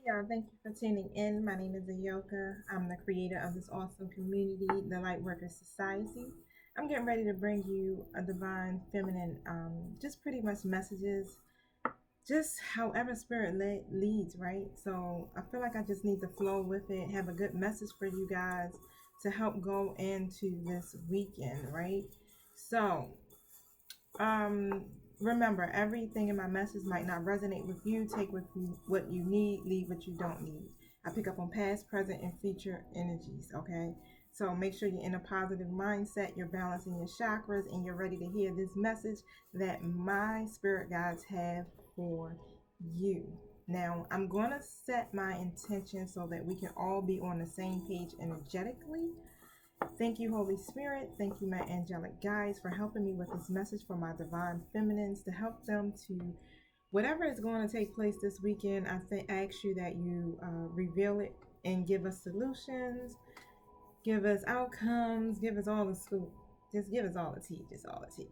Y'all, thank you for tuning in. My name is Ayoka. I'm the creator of this awesome community, the Lightworkers Society. I'm getting ready to bring you a divine feminine, just pretty much messages, just however spirit leads, right? So I feel like I just need to flow with it, have a good message for you guys to help go into this weekend, right? So um, remember, everything in my message might not resonate with you. Take with you what you need, leave what you don't need. I pick up on past, present, and future energies, okay? So make sure you're in a positive mindset, you're balancing your chakras, and you're ready to hear this message that my spirit guides have for you. Now, I'm going to set my intention so that we can all be on the same page energetically. Thank you, Holy Spirit. Thank you, my angelic guides, for helping me with this message for my divine feminines to help them to whatever is going to take place this weekend. I ask you that you reveal it and give us solutions, give us outcomes, give us all the scoop. Just give us all the tea, just all the tea.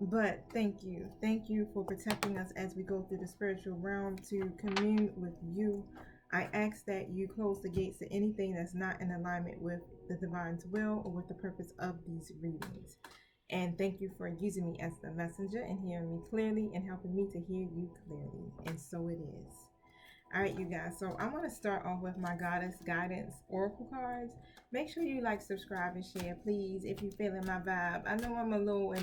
But thank you. Thank you for protecting us as we go through the spiritual realm to commune with you. I ask that you close the gates to anything that's not in alignment with the divine's will or with the purpose of these readings. And thank you for using me as the messenger and hearing me clearly and helping me to hear you clearly. And so it is. All right, you guys. So I want to start off with my Goddess Guidance Oracle cards. Make sure you like, subscribe, and share, please. If you're feeling my vibe, I know I'm a little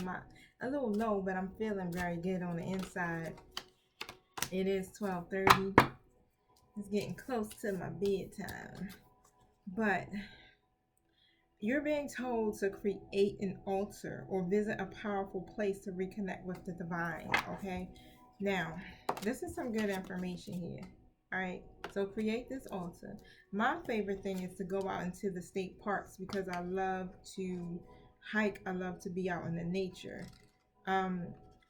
low, but I'm feeling very good on the inside. It is 12:30. It's getting close to my bedtime, but you're being told to create an altar or visit a powerful place to reconnect with the divine. Okay, now this is some good information here. All right, so create this altar. My favorite thing is to go out into the state parks because I love to hike. I love to be out in the nature. Um,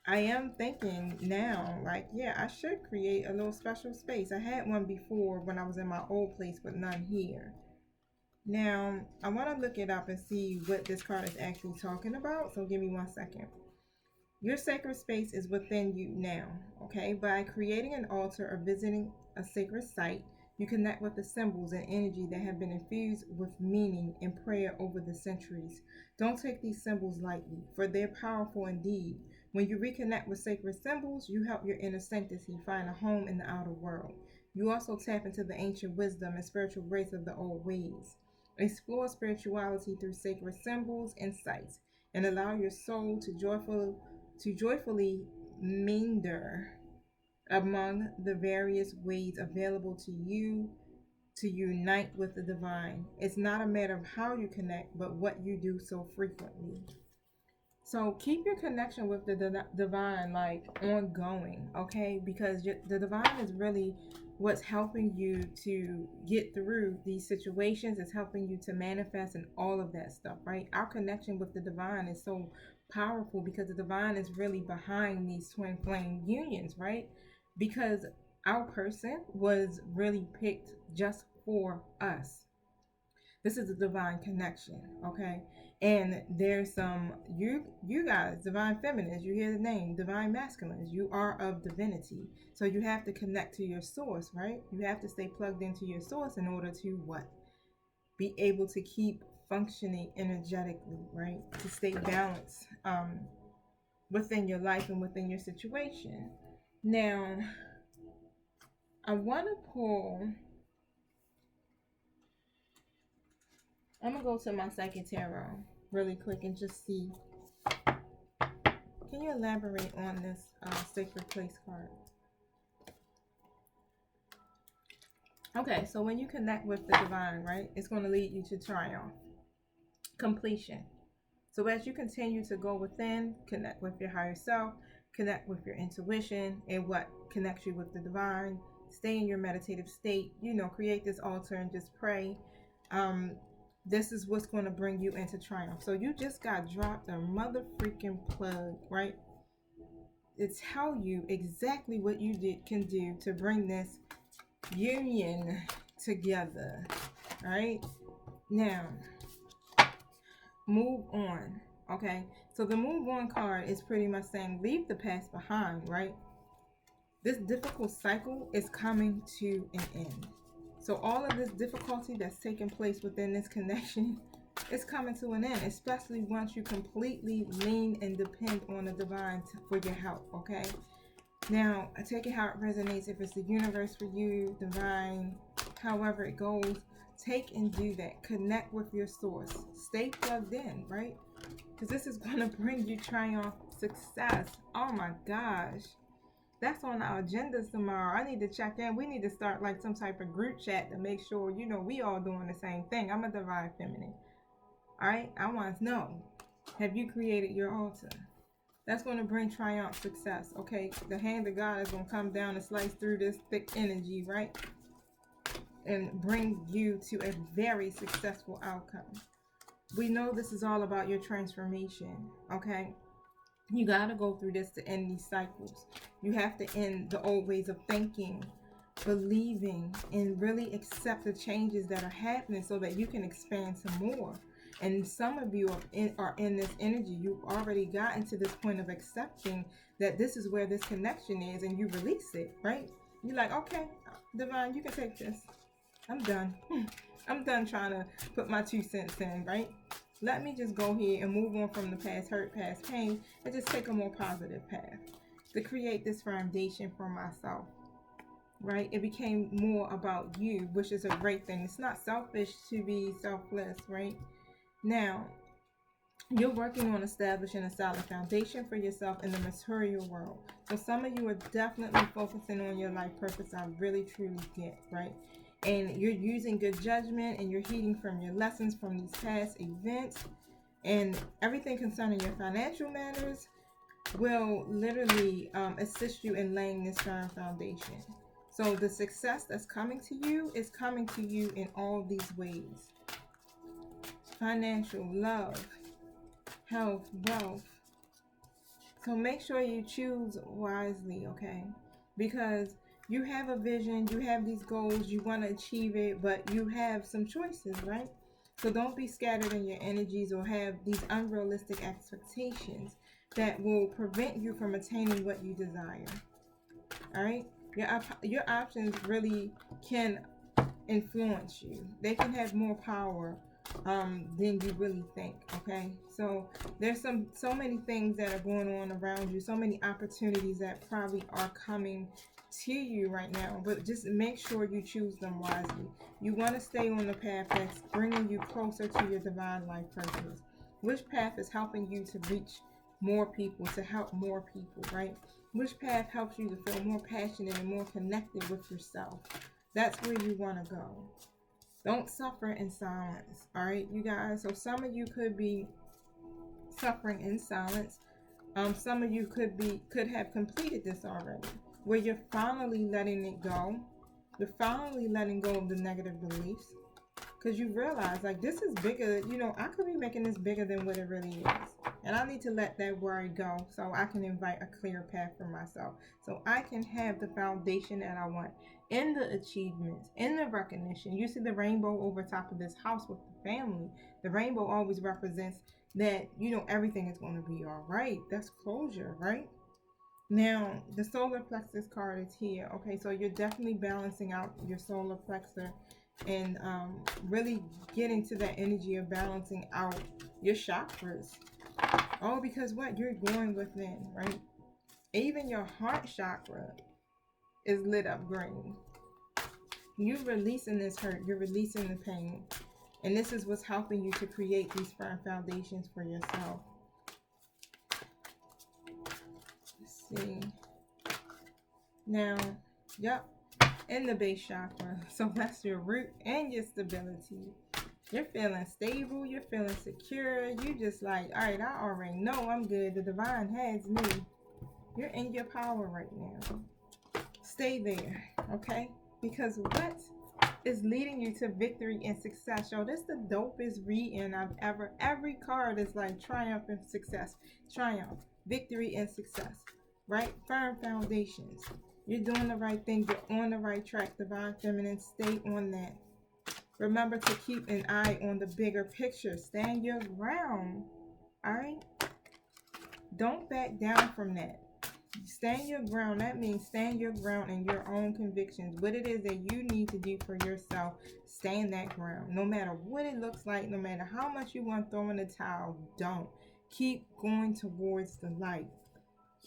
I am thinking now, like, yeah, I should create a little special space. I had one before when I was in my old place, but none here. Now, I want to look it up and see what this card is actually talking about. So give me 1 second. Your sacred space is within you now, okay? By creating an altar or visiting a sacred site, you connect with the symbols and energy that have been infused with meaning and prayer over the centuries. Don't take these symbols lightly, for they're powerful indeed. When you reconnect with sacred symbols, you help your inner sanctity find a home in the outer world. You also tap into the ancient wisdom and spiritual grace of the old ways. Explore spirituality through sacred symbols and sites, and allow your soul to joyfully meander among the various ways available to you to unite with the divine. It's not a matter of how you connect, but what you do so frequently. So keep your connection with the divine like ongoing, okay? Because the divine is really what's helping you to get through these situations. It's helping you to manifest and all of that stuff, right? Our connection with the divine is so powerful because the divine is really behind these twin flame unions, right? Because our person was really picked just for us. This is a divine connection, okay? And there's some you guys, divine feminines, you hear the name, divine masculines, you are of divinity. So you have to connect to your source, right? You have to stay plugged into your source in order to what? Be able to keep functioning energetically, right? To stay balanced within your life and within your situation. Now, I want to pull, I'm going to go to my second tarot really quick and just see. Can you elaborate on this sacred place card? Okay, so when you connect with the divine, right, it's going to lead you to triumph, completion. So as you continue to go within, connect with your higher self, connect with your intuition, and what connects you with the divine, stay in your meditative state, create this altar and just pray. This is what's going to bring you into triumph. So you just got dropped a mother freaking plug, right? It tell you exactly what you can do to bring this union together. All right, now move on. Okay, so the move on card is pretty much saying leave the past behind, right? This difficult cycle is coming to an end. So all of this difficulty that's taking place within this connection is coming to an end, especially once you completely lean and depend on the divine for your help, okay? Now, take it how it resonates. If it's the universe for you, divine, however it goes, take and do that. Connect with your source. Stay plugged in, right? Because this is going to bring you triumph, success. Oh my gosh. That's on our agendas tomorrow. I need to check in. We need to start like some type of group chat to make sure, we all doing the same thing. I'm a divine feminine. All right? I want to know, have you created your altar? That's going to bring triumph, success, okay? The hand of God is going to come down and slice through this thick energy, right? And bring you to a very successful outcome. We know this is all about your transformation, okay? You got to go through this to end these cycles. You have to end the old ways of thinking, believing, and really accept the changes that are happening so that you can expand some more. And some of you are in this energy. You've already gotten to this point of accepting that this is where this connection is, and you release it, right? You're like, okay, divine, you can take this. I'm done. I'm done trying to put my 2 cents in, right? Let me just go here and move on from the past hurt, past pain, and just take a more positive path to create this foundation for myself, right? It became more about you, which is a great thing. It's not selfish to be selfless, right? Now, you're working on establishing a solid foundation for yourself in the material world. So some of you are definitely focusing on your life purpose. I really, truly get, right? And you're using good judgment, and you're heeding from your lessons from these past events, and everything concerning your financial matters will literally assist you in laying this firm foundation. So the success that's coming to you is coming to you in all these ways: financial, love, health, wealth. So make sure you choose wisely, okay? Because you have a vision, you have these goals, you want to achieve it, but you have some choices, right? So don't be scattered in your energies or have these unrealistic expectations that will prevent you from attaining what you desire. All right? Your options really can influence you. They can have more power than you really think, okay? So there's so many things that are going on around you, so many opportunities that probably are coming to you right now, but just make sure you choose them wisely. You want to stay on the path that's bringing you closer to your divine life purpose. Which path is helping you to reach more people, to help more people, right? Which path helps you to feel more passionate and more connected with yourself? That's where you want to go. Don't suffer in silence, all right, you guys? So some of you could be suffering in silence. Some of you could have completed this already, where you're finally letting it go. You're finally letting go of the negative beliefs, because you realize, like, this is bigger. I could be making this bigger than what it really is, and I need to let that worry go so I can invite a clear path for myself, so I can have the foundation that I want in the achievements, in the recognition. You see the rainbow over top of this house with the family. The rainbow always represents that everything is going to be all right. That's closure, right? Now, the solar plexus card is here. Okay, so you're definitely balancing out your solar plexus and really getting to that energy of balancing out your chakras. Oh, because what? You're going within, right? Even your heart chakra is lit up green. You're releasing this hurt. You're releasing the pain. And this is what's helping you to create these firm foundations for yourself. Let's see. Now, yep, in the base chakra. So that's your root and your stability. You're feeling stable. You're feeling secure. You just like, all right, I already know I'm good. The divine has me. You're in your power right now. Stay there, okay? Because what is leading you to victory and success? Yo, this is the dopest reading I've ever. Every card is like triumph and success. Triumph, victory, and success, right? Firm foundations. You're doing the right thing. You're on the right track. Divine feminine, stay on that. Remember to keep an eye on the bigger picture. Stand your ground, all right? Don't back down from that. Stand your ground. That means stand your ground in your own convictions. What it is that you need to do for yourself, stand that ground. No matter what it looks like, no matter how much you want to throw in the towel, don't. Keep going towards the light.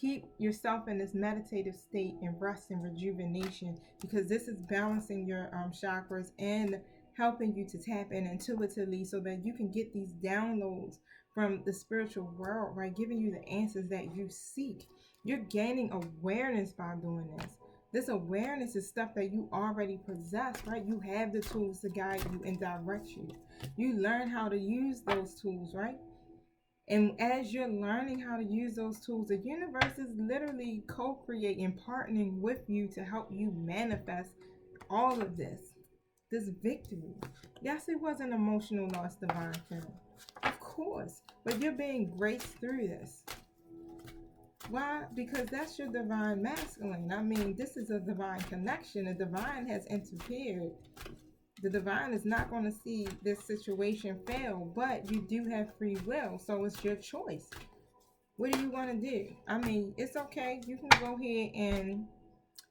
Keep yourself in this meditative state and rest and rejuvenation, because this is balancing your chakras and helping you to tap in intuitively so that you can get these downloads from the spiritual world, right? Giving you the answers that you seek. You're gaining awareness by doing this. This awareness is stuff that you already possess, right? You have the tools to guide you and direct you. You learn how to use those tools, right? And as you're learning how to use those tools, the universe is literally co-creating, partnering with you to help you manifest all of this victory. Yes, it was an emotional loss, divine feminine. Of course. But you're being graced through this. Why? Because that's your divine masculine. I mean, this is a divine connection. The divine has interfered. The divine is not going to see this situation fail, but you do have free will, so it's your choice. What do you want to do? I mean, it's okay. You can go ahead and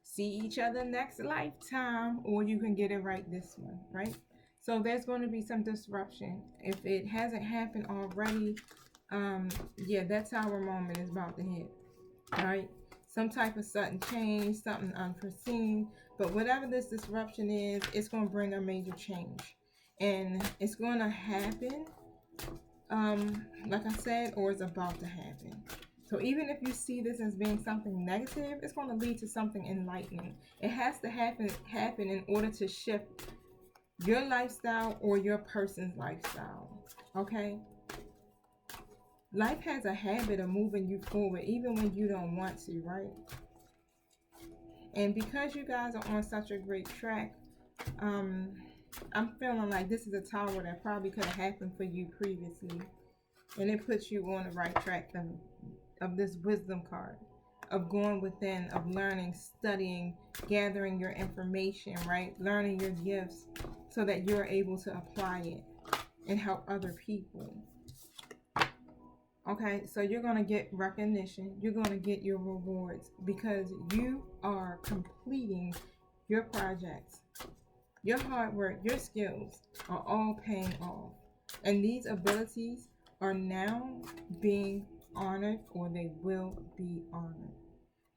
see each other next lifetime, or you can get it right this one, right? So there's going to be some disruption. If it hasn't happened already, yeah, that tower moment is about to hit, all right? Some type of sudden change, something unforeseen. But whatever this disruption is, it's going to bring a major change. And it's going to happen, like I said, or it's about to happen. So even if you see this as being something negative, it's going to lead to something enlightening. It has to happen in order to shift your lifestyle or your person's lifestyle. Okay? Life has a habit of moving you forward even when you don't want to, right? And because you guys are on such a great track, I'm feeling like this is a tower that probably could have happened for you previously. And it puts you on the right track of this wisdom card, of going within, of learning, studying, gathering your information, right? Learning your gifts so that you're able to apply it and help other people. Okay, so you're going to get recognition. You're going to get your rewards because you are completing your projects. Your hard work, your skills are all paying off. And these abilities are now being honored, or they will be honored.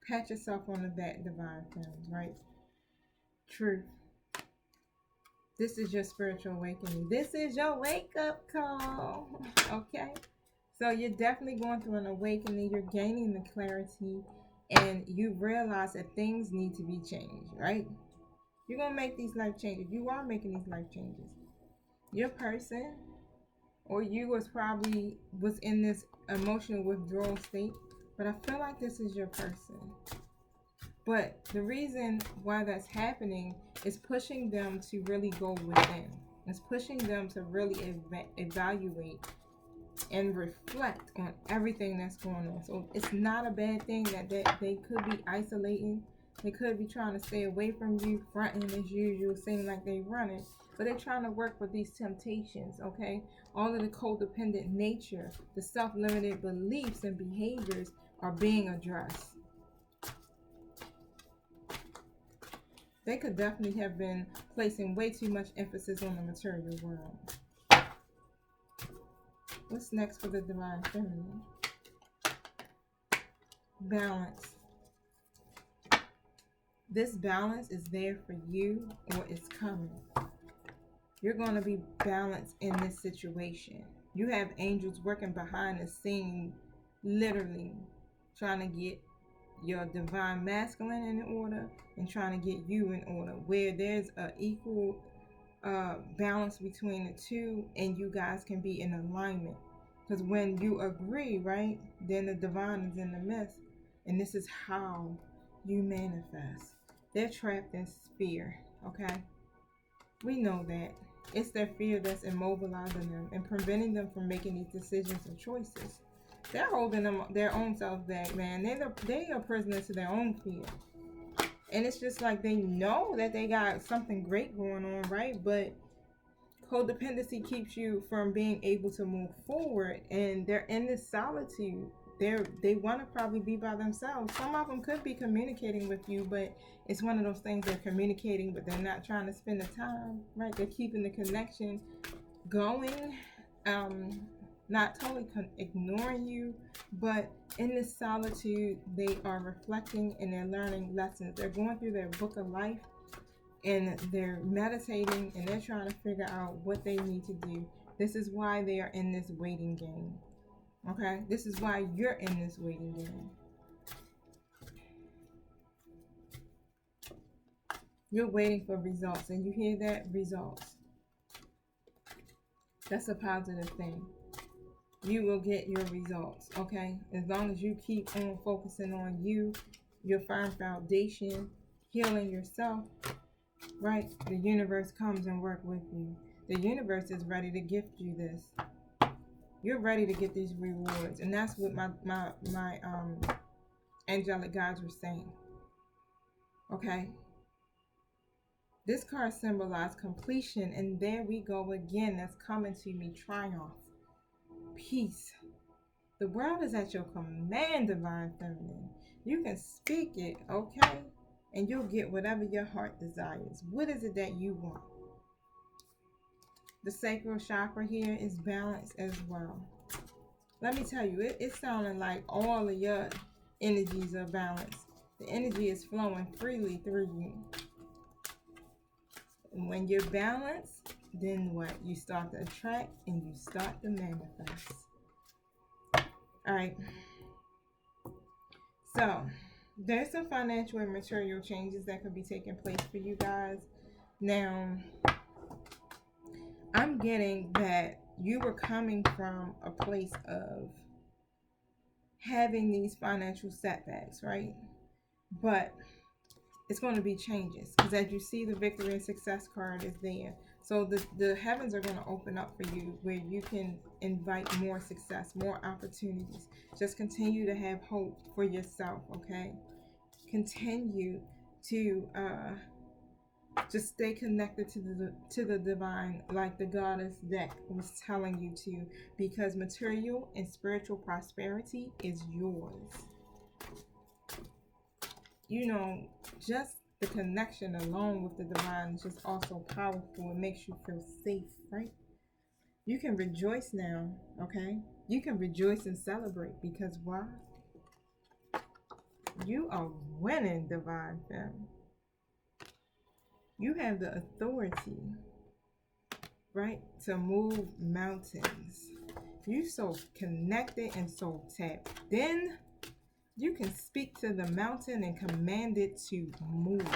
Pat yourself on the back, divine friends, right? Truth. This is your spiritual awakening. This is your wake-up call. Okay? So you're definitely going through an awakening. You're gaining the clarity, and you realize that things need to be changed, right? You're going to make these life changes. You are making these life changes. Your person or you was in this emotional withdrawal state, but I feel like this is your person. But the reason why that's happening is pushing them to really go within. It's pushing them to really evaluate and reflect on everything that's going on. So it's not a bad thing that they could be isolating. They could be trying to stay away from you, fronting as usual, seeming like they're running. But they're trying to work with these temptations, okay? All of the codependent nature, the self-limited beliefs and behaviors are being addressed. They could definitely have been placing way too much emphasis on the material world. What's next for the divine feminine? Balance. This balance is there for you, or it's coming. You're going to be balanced in this situation. You have angels working behind the scene, literally trying to get your divine masculine in order and trying to get you in order, where there's an equal balance between the two, and you guys can be in alignment. Because when you agree, right, then the divine is in the midst, and this is how you manifest. They're trapped in fear, okay? We know that. It's their fear that's immobilizing them and preventing them from making these decisions or choices. They're holding them their own selves back, man. They are prisoners to their own fear. And it's just like they know that they got something great going on, right? But codependency keeps you from being able to move forward, and they're in this solitude. they want to probably be by themselves. Some of them could be communicating with you, but it's one of those things, they're communicating but they're not trying to spend the time, right? They're keeping the connection going, not totally ignoring you, but in this solitude they are reflecting and they're learning lessons. They're going through their book of life and they're meditating and they're trying to figure out what they need to do. This is why they are in this waiting game. Okay? This is why you're in this waiting game. You're waiting for results, and you hear that? Results. That's a positive thing. You will get your results, okay? As long as you keep on focusing on you, your firm foundation, healing yourself, right? The universe comes and works with you. The universe is ready to gift you this. You're ready to get these rewards, and that's what my angelic guides were saying. Okay. This card symbolizes completion, and there we go again. That's coming to me. Triumph, peace. The world is at your command, divine feminine. You can speak it, okay? And you'll get whatever your heart desires. What is it that you want? The sacral chakra here is balanced as well. Let me tell you, it's sounding like all of your energies are balanced. The energy is flowing freely through you. And when you're balanced, then what? You start to attract and you start to manifest. All right. So there's some financial and material changes that could be taking place for you guys. Now, I'm getting that you were coming from a place of having these financial setbacks, right? But it's going to be changes, because as you see, the victory and success card is there. So the heavens are going to open up for you where you can invite more success, more opportunities. Just continue to have hope for yourself, okay? Continue to just stay connected to the divine, like the goddess deck was telling you to, because material and spiritual prosperity is yours. You know, just the connection alone with the divine is just also powerful. It makes you feel safe, right? You can rejoice now, okay? You can rejoice and celebrate, because why? You are winning, divine femme. You have the authority, right, to move mountains. You so connected and so tapped. Then you can speak to the mountain and command it to move.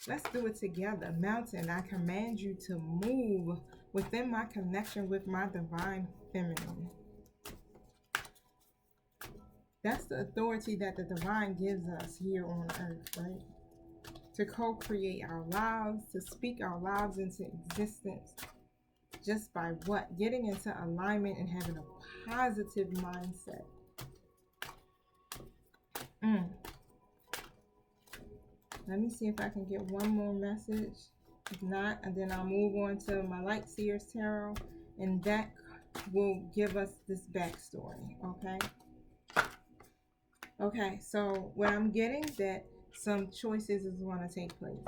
Let's do it together. Mountain, I command you to move within my connection with my divine feminine. That's the authority that the divine gives us here on earth, right? To co-create our lives, to speak our lives into existence. Just by what? Getting into alignment and having a positive mindset. Let me see if I can get one more message. If not, and then I'll move on to my Light Seers Tarot, and that will give us this backstory, okay? Okay, so what I'm getting, that some choices is going to take place.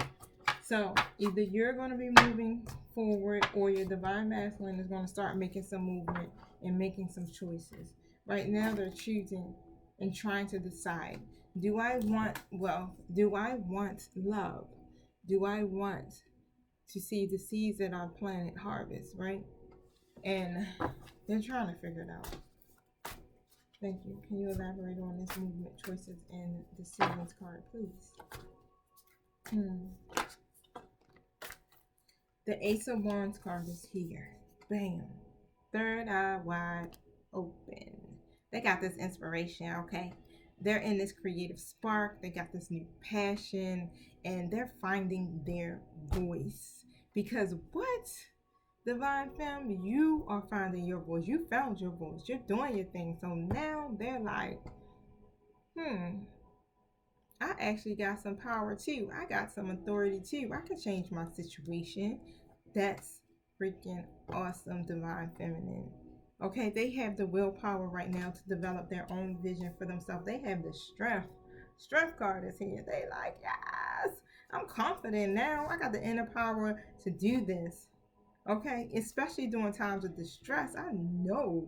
So either you're going to be moving forward, or your divine masculine is going to start making some movement and making some choices. Right now they're choosing and trying to decide. Do I want wealth? Do I want love? Do I want to see the seeds that our planet harvest, right? And they're trying to figure it out. Thank you. Can you elaborate on this movement, choices, and decisions card, please? The Ace of Wands card is here. Bam. Third eye wide open. They got this inspiration, okay? They're in this creative spark. They got this new passion, and they're finding their voice. Because what? Divine femme, you are finding your voice. You found your voice. You're doing your thing. So now they're like, I actually got some power too. I got some authority too. I can change my situation. That's freaking awesome, divine feminine. Okay, they have the willpower right now to develop their own vision for themselves. They have the strength. Strength card is here. They like, yes, I'm confident now. I got the inner power to do this. Okay, especially during times of distress, I know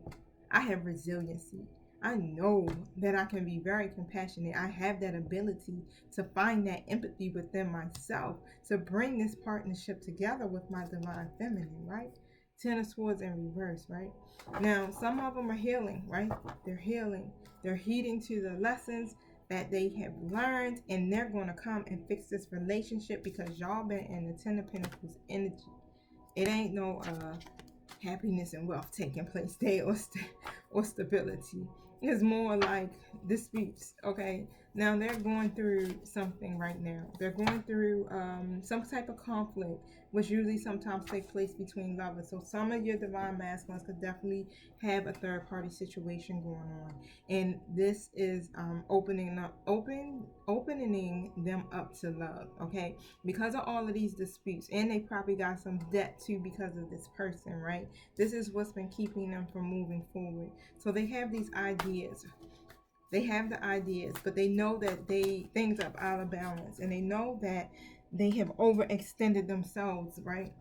I have resiliency. I know that I can be very compassionate. I have that ability to find that empathy within myself to bring this partnership together with my divine feminine, right? Ten of Swords in reverse, right? Now, some of them are healing, right? They're healing. They're heeding to the lessons that they have learned, and they're going to come and fix this relationship because y'all been in the Ten of Pentacles energy. It ain't no happiness and wealth taking place there, or stability. It's more like disputes. Okay, now they're going through something right now. They're going through some type of conflict, which usually sometimes take place between lovers. So some of your divine masculines could definitely have a third party situation going on, and this is opening them up to love. Okay, because of all of these disputes, and they probably got some debt too because of this person, right? This is what's been keeping them from moving forward. So they have these ideas. They have the ideas, but they know that things are out of balance, and they know that they have overextended themselves, right?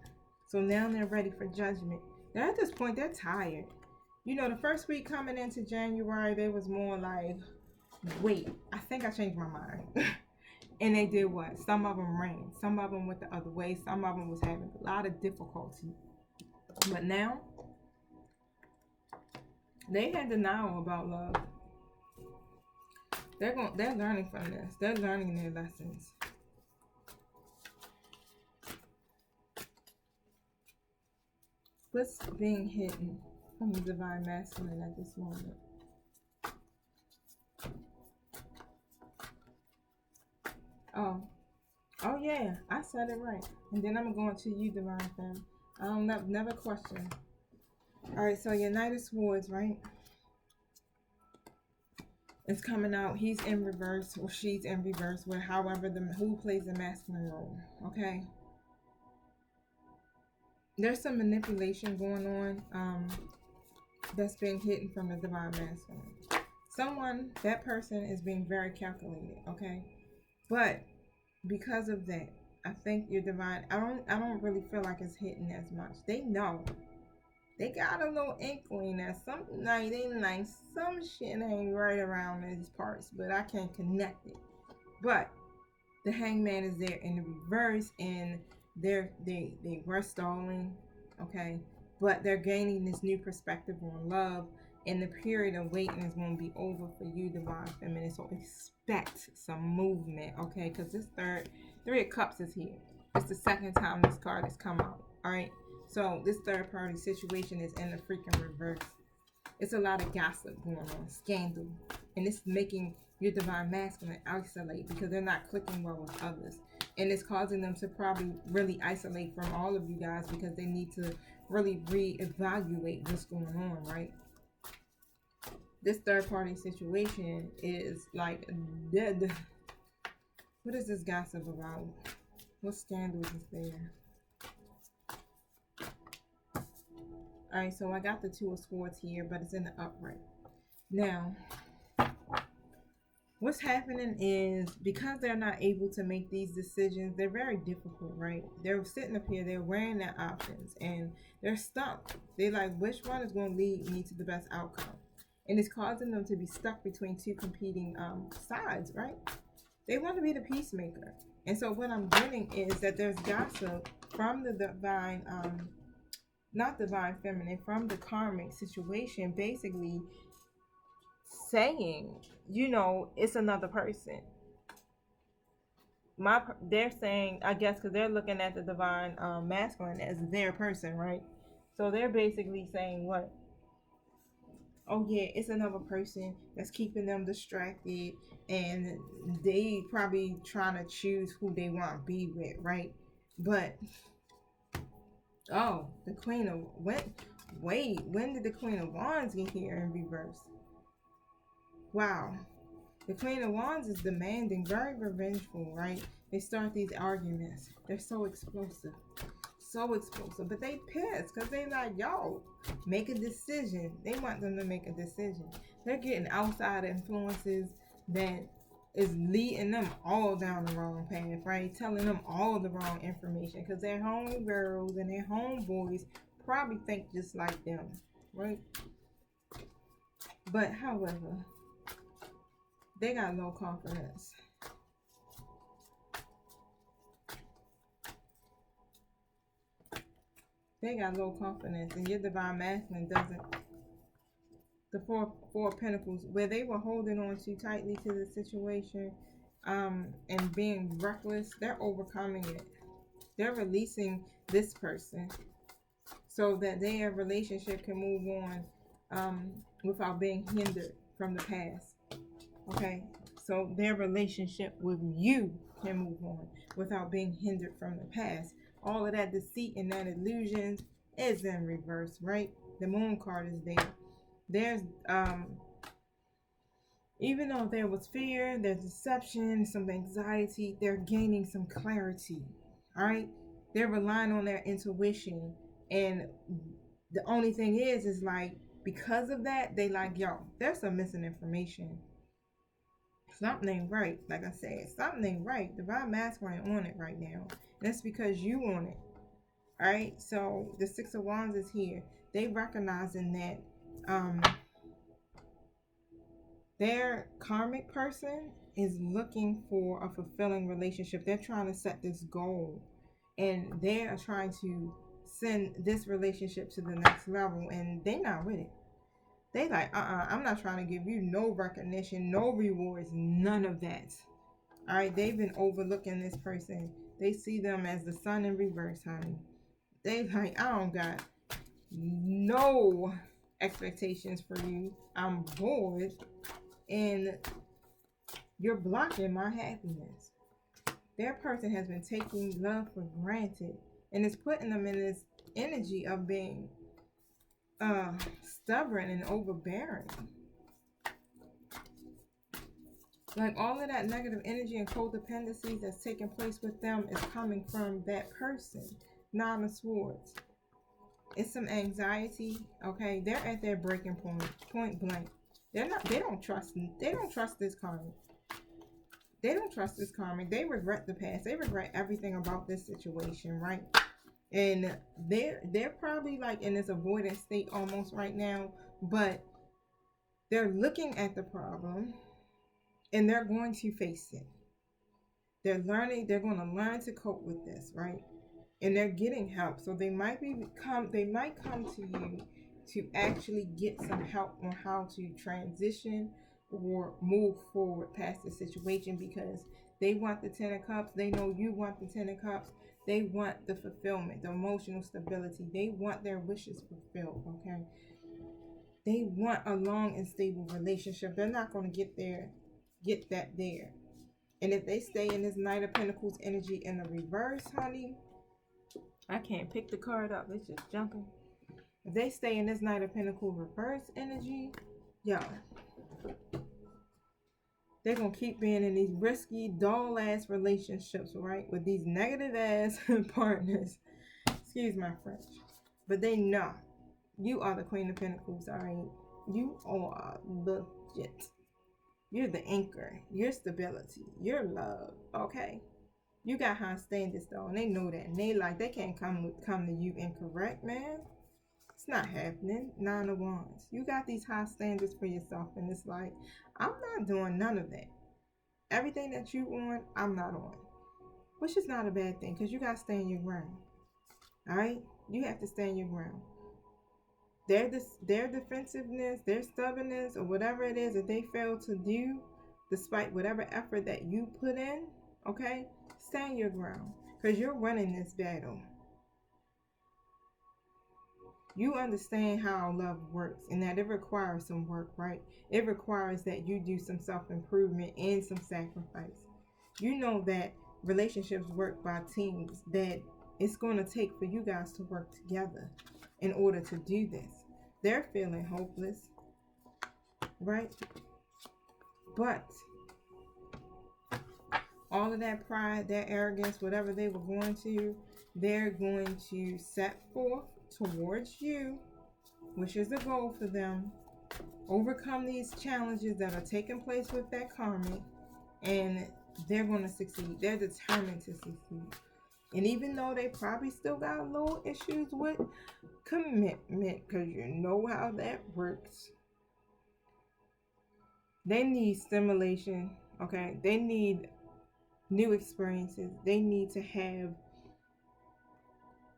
So now they're ready for judgment. They're at this point, they're tired. You know, the first week coming into January, they was more like, wait, I think I changed my mind. And they did what? Some of them ran. Some of them went the other way. Some of them was having a lot of difficulty. But now, they had denial about love. They're learning from this. They're learning their lessons. What's being hidden from the divine masculine at this moment? Oh yeah, I said it right. And then I'm going to you, divine femme. I don't never question. All right, so your Knight of Swords, right? It's coming out. He's in reverse, or she's in reverse, with however who plays the masculine role. Okay. There's some manipulation going on. That's being hidden from the divine masculine. That person is being very calculated. Okay, but because of that, I think your divine. I don't really feel like it's hidden as much. They know. They got a little inkling that something like some shit ain't right around these parts, but I can't connect it. But the Hangman is there in the reverse, and they were stalling, okay, but they're gaining this new perspective on love, and the period of waiting is going to be over for you, divine feminine. So expect some movement, okay? Because this Three of Cups is here. It's the second time this card has come out. All right. So this third party situation is in the freaking reverse. It's a lot of gossip going on, scandal, and it's making your divine masculine isolate because they're not clicking well with others, and it's causing them to probably really isolate from all of you guys because they need to really reevaluate what's going on, right? This third party situation is like dead. What is this gossip about? What scandals is there? Alright, so I got the Two of Swords here, but it's in the upright. Now, what's happening is because they're not able to make these decisions, they're very difficult, right? They're sitting up here, they're weighing their options, and they're stuck. They're like, which one is going to lead me to the best outcome? And it's causing them to be stuck between two competing sides, right? They want to be the peacemaker. And so what I'm getting is that there's gossip from the divine, not divine feminine, from the karmic situation, basically saying, you know, it's another person. They're saying, I guess, because they're looking at the divine masculine as their person, right? So they're basically saying what? Oh yeah, it's another person that's keeping them distracted, and they probably trying to choose who they want to be with, right? But oh, the Queen of when did the Queen of Wands get here in reverse? Wow. The Queen of Wands is demanding, very revengeful, right? They start these arguments. They're so explosive. so explosive, but they pissed because they like, yo, make a decision. They want them to make a decision. They're getting outside influences that is leading them all down the wrong path, right? Telling them all the wrong information because their homegirls and their homeboys probably think just like them, right? But however, they got low confidence. They got low confidence, and your divine masculine doesn't. The four of Pentacles, where they were holding on too tightly to the situation, and being reckless, they're overcoming it. They're releasing this person so that their relationship can move on, without being hindered from the past. Okay, so their relationship with you can move on without being hindered from the past. All of that deceit and that illusion is in reverse, right? The moon card is there. There's even though there was fear, there's deception, some anxiety, they're gaining some clarity. All right, they're relying on their intuition, and the only thing is like, because of that, they like, yo, there's some missing information. Something ain't right. Like I said, something ain't right. Divine masculine on it right now. And that's because you want it. Alright? So the Six of Wands is here. They recognizing that their karmic person is looking for a fulfilling relationship. They're trying to set this goal. And they are trying to send this relationship to the next level. And they're not with it. They like, I'm not trying to give you no recognition, no rewards, none of that. All right, they've been overlooking this person. They see them as the sun in reverse, honey. They like, I don't got no expectations for you. I'm bored, and you're blocking my happiness. Their person has been taking love for granted, and it's putting them in this energy of being stubborn and overbearing. Like, all of that negative energy and codependency that's taking place with them is coming from that person. Nine of Swords. It's some anxiety. Okay, they're at their breaking point blank. They don't trust this karmic. They don't trust this karmic. They regret the past. They regret everything about this situation, right? And they're probably like in this avoidance state almost right now, but they're looking at the problem and they're going to face it. They're going to learn to cope with this, right? And they're getting help. So they might come to you to actually get some help on how to transition or move forward past the situation, because they want the Ten of Cups. They know you want the Ten of Cups. They want the fulfillment, the emotional stability. They want their wishes fulfilled, okay? They want a long and stable relationship. They're not going to get that there. And if they stay in this Knight of Pentacles energy in the reverse, honey, I can't pick the card up. It's just jumping. If they stay in this Knight of Pentacles reverse energy, y'all, they're going to keep being in these risky, dull-ass relationships, right? With these negative-ass partners. Excuse my French. But they know you are the Queen of Pentacles, all right? You are legit. You're the anchor. You're stability. You're love, okay? You got high standards, though, and they know that. And they can't come to you incorrect, man. It's not happening. Nine of Wands. You got these high standards for yourself, and it's like, I'm not doing none of that. Everything that you want, I'm not on. Which is not a bad thing, because you got to stand your ground. Alright? You have to stand your ground. Their defensiveness, their stubbornness, or whatever it is that they fail to do, despite whatever effort that you put in, okay? Stand your ground, because you're running this battle. You understand how love works, and that it requires some work, right? It requires that you do some self-improvement and some sacrifice. You know that relationships work by teams, that it's going to take for you guys to work together in order to do this. They're feeling hopeless, right? But all of that pride, that arrogance, whatever they were going to, they're going to set forth towards you, which is the goal for them, overcome these challenges that are taking place with that karmic, and they're going to succeed. They're determined to succeed. And even though they probably still got little issues with commitment, because you know how that works, they need stimulation, okay? They need new experiences. They need to have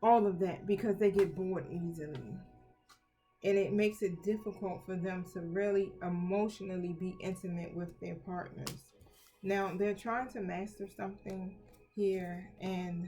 all of that because they get bored easily. And it makes it difficult for them to really emotionally be intimate with their partners. Now, they're trying to master something here, and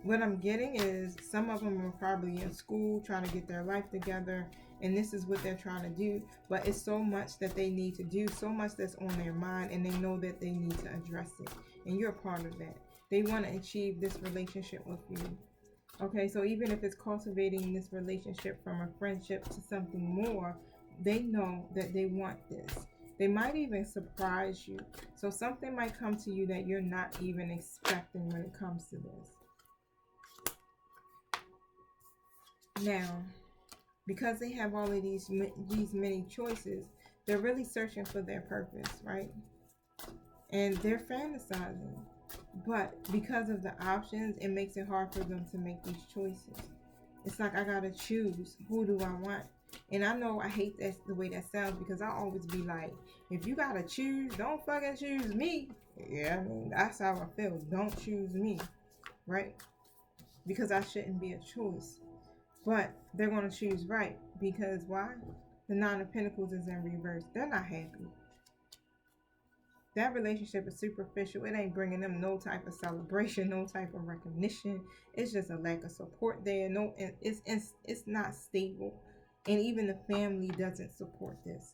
what I'm getting is some of them are probably in school trying to get their life together, and this is what they're trying to do, but it's so much that they need to do, so much that's on their mind, and they know that they need to address it, and you're a part of that. They want to achieve this relationship with you. Okay, so even if it's cultivating this relationship from a friendship to something more, they know that they want this. They might even surprise you. So something might come to you that you're not even expecting when it comes to this. Now, because they have all of these many choices, they're really searching for their purpose, right? And they're fantasizing. But because of the options, it makes it hard for them to make these choices. It's like, I gotta choose. Who do I want? And I know I hate that the way that sounds, because I always be like, if you gotta choose, don't fucking choose me. Yeah, I mean, that's how I feel. Don't choose me, right? Because I shouldn't be a choice. But they're gonna choose right. Because why? The Nine of Pentacles is in reverse. They're not happy. That relationship is superficial. It ain't bringing them no type of celebration, no type of recognition. It's just a lack of support there. No, it's not stable, and even the family doesn't support this.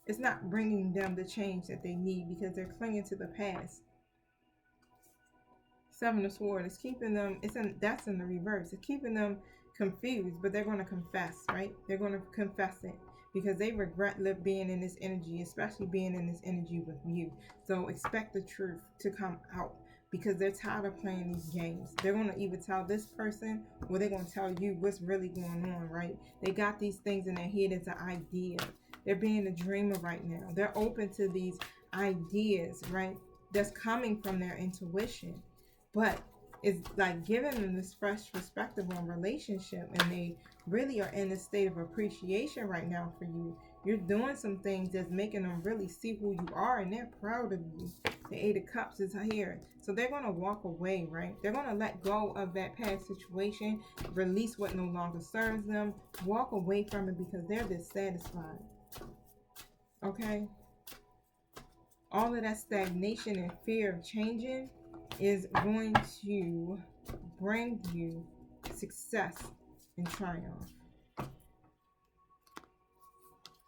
It's not bringing them the change that they need because they're clinging to the past. Seven of Swords is keeping them. That's in the reverse. It's keeping them confused, but they're going to confess, right? They're going to confess it, because they regret being in this energy, especially being in this energy with you. So expect the truth to come out, because they're tired of playing these games. They're going to either tell this person, or they're going to tell you what's really going on, right? They got these things in their head as an idea. They're being a dreamer right now. They're open to these ideas, right? That's coming from their intuition. But it's like giving them this fresh perspective on relationship, and they really are in a state of appreciation right now for you. You're doing some things that's making them really see who you are, and they're proud of you. The Eight of Cups is here. So they're going to walk away, right? They're going to let go of that past situation, release what no longer serves them, walk away from it, because they're dissatisfied. Okay? All of that stagnation and fear of changing is going to bring you success and triumph.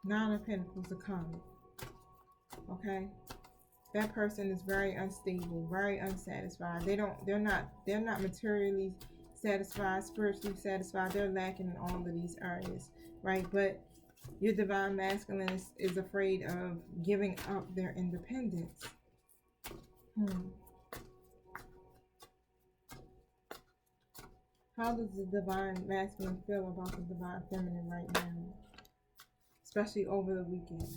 Nine of Pentacles are coming. Okay? That person is very unstable, very unsatisfied. They're not materially satisfied, spiritually satisfied. They're lacking in all of these areas, right? But your divine masculine is afraid of giving up their independence. How does the divine masculine feel about the divine feminine right now? Especially over the weekend.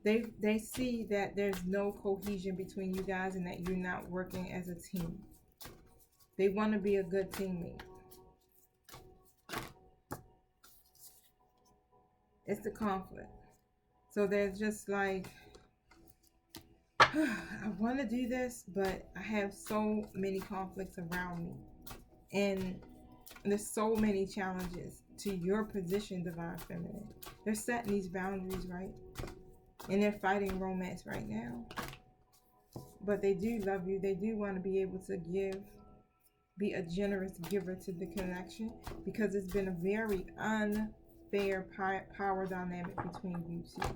They see that there's no cohesion between you guys, and that you're not working as a team. They want to be a good teammate. It's the conflict. So they're just like, I want to do this, but I have so many conflicts around me. And there's so many challenges to your position, divine feminine. They're setting these boundaries, right? And they're fighting romance right now. But they do love you. They do want to be able to give, be a generous giver to the connection, because it's been a very unfair power dynamic between you two.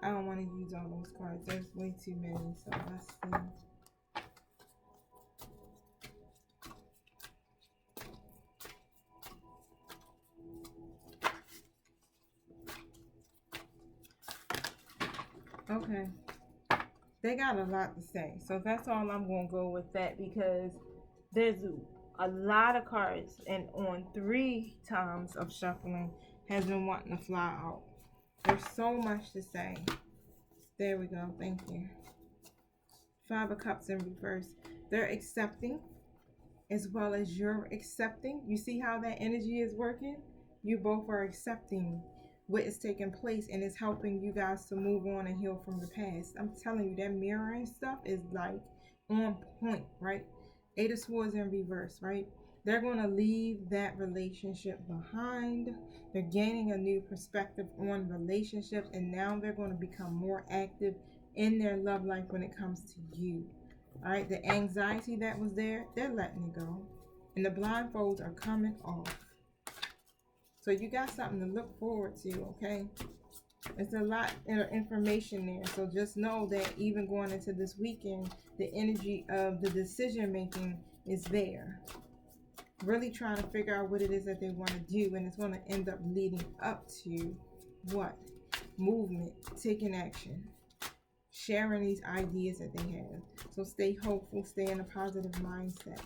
I don't want to use all those cards. There's way too many, so let's see. Okay. They got a lot to say. So that's all I'm going to go with that, because there's a lot of cards, and on 3 times of shuffling has been wanting to fly out. There's so much to say. There we go. Thank you. 5 of Cups in reverse. They're accepting as well as you're accepting. You see how that energy is working? You both are accepting what is taking place, and it's helping you guys to move on and heal from the past. I'm telling you, that mirroring stuff is like on point, right? 8 of Swords in reverse, right? They're going to leave that relationship behind. They're gaining a new perspective on relationships, and now they're going to become more active in their love life when it comes to you. All right, the anxiety that was there, they're letting it go. And the blindfolds are coming off. So you got something to look forward to, okay? It's a lot of information there. So just know that even going into this weekend, the energy of the decision making is there. Really trying to figure out what it is that they want to do. And it's going to end up leading up to what? Movement, taking action, sharing these ideas that they have. So stay hopeful, stay in a positive mindset.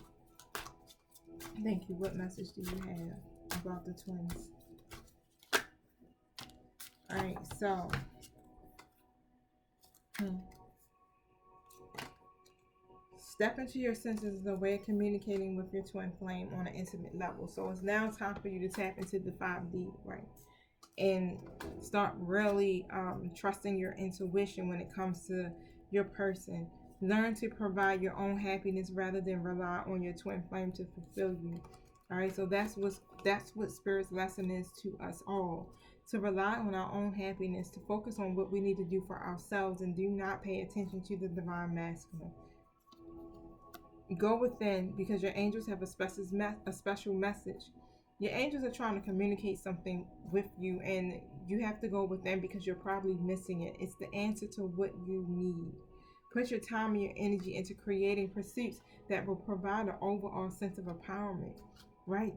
Thank you. What message do you have about the twins? All right, so step into your senses is a way of communicating with your twin flame on an intimate level. So it's now time for you to tap into the 5D, right? And start really trusting your intuition when it comes to your person. Learn to provide your own happiness rather than rely on your twin flame to fulfill you. All right, so that's what Spirit's lesson is to us all. To rely on our own happiness, to focus on what we need to do for ourselves, and do not pay attention to the divine masculine. Go within, because your angels have a special message. Your angels are trying to communicate something with you, and you have to go within because you're probably missing it. It's the answer to what you need. Put your time and your energy into creating pursuits that will provide an overall sense of empowerment, right?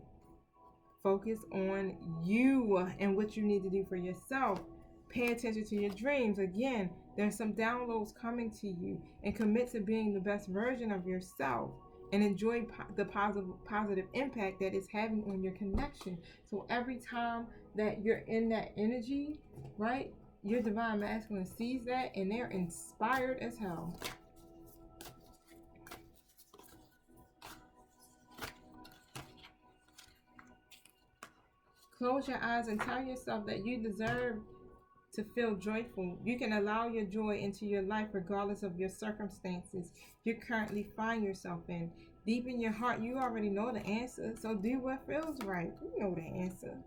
Focus on you and what you need to do for yourself. Pay attention to your dreams. Again, there's some downloads coming to you, and commit to being the best version of yourself, and enjoy the positive impact that it's having on your connection. So every time that you're in that energy, right, your divine masculine sees that, and they're inspired as hell. Close your eyes and tell yourself that you deserve to feel joyful. You can allow your joy into your life regardless of your circumstances you currently find yourself in. Deep in your heart, you already know the answer, so do what feels right. You know the answer.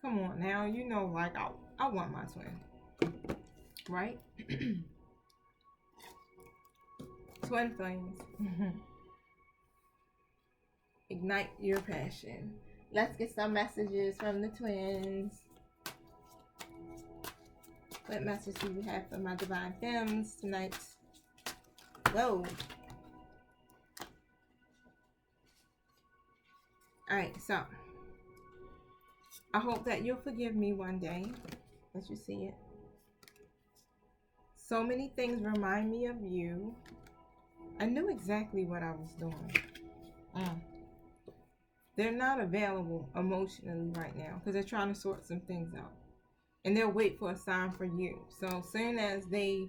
Come on now, you know, like, I want my twin, right? Twin flames. Ignite your passion. Let's get some messages from the twins. What message do you have for my divine femmes tonight? Whoa. Alright, so I hope that you'll forgive me one day as you see it. So many things remind me of you. I knew exactly what I was doing. They're not available emotionally right now because they're trying to sort some things out. And they'll wait for a sign for you. So as soon as they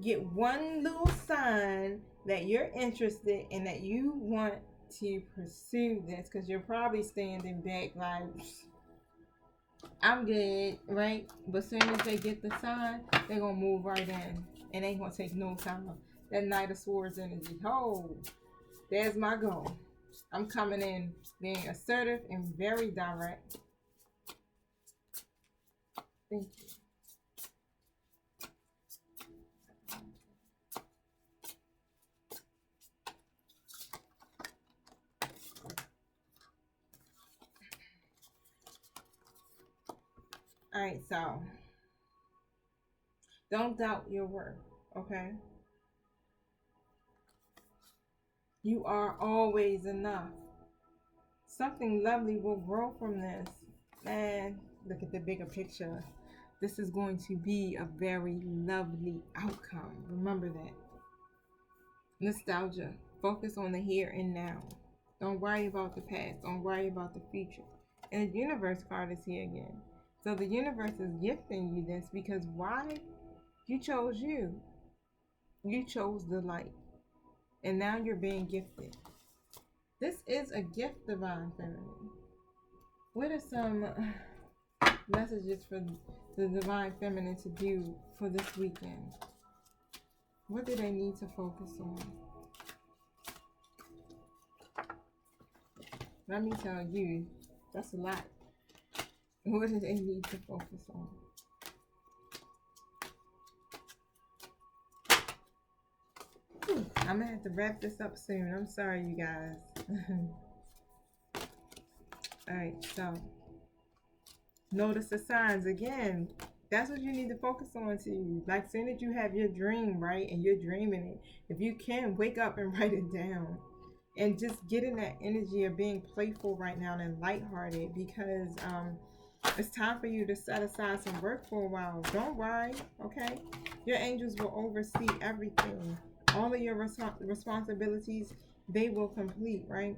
get one little sign that you're interested and that you want to pursue this, because you're probably standing back like, I'm good, right? But as soon as they get the sign, they're going to move right in. And ain't going to take no time. That Knight of Swords energy. Oh, there's my goal. I'm coming in being assertive and very direct. Thank you. Alright, so don't doubt your worth, okay? You are always enough. Something lovely will grow from this. Man, look at the bigger picture. this is going to be a very lovely outcome. Remember that. Nostalgia. Focus on the here and now. Don't worry about the past. Don't worry about the future. And the universe card is here again. So the universe is gifting you this because why? You chose you. You chose the light. And now you're being gifted. This is a gift, Divine Feminine. What are some messages for the Divine Feminine to do for this weekend? What do they need to focus on? Let me tell you, that's a lot. What do they need to focus on? I'm going to have to wrap this up soon. I'm sorry, you guys. Alright, so notice the signs again. That's what you need to focus on too. Like, soon as you have your dream, right, and you're dreaming it, if you can, wake up and write it down. And just get in that energy of being playful right now and lighthearted, because it's time for you to set aside some work for a while. Don't worry, okay? Your angels will oversee everything. All of your responsibilities, they will complete, right?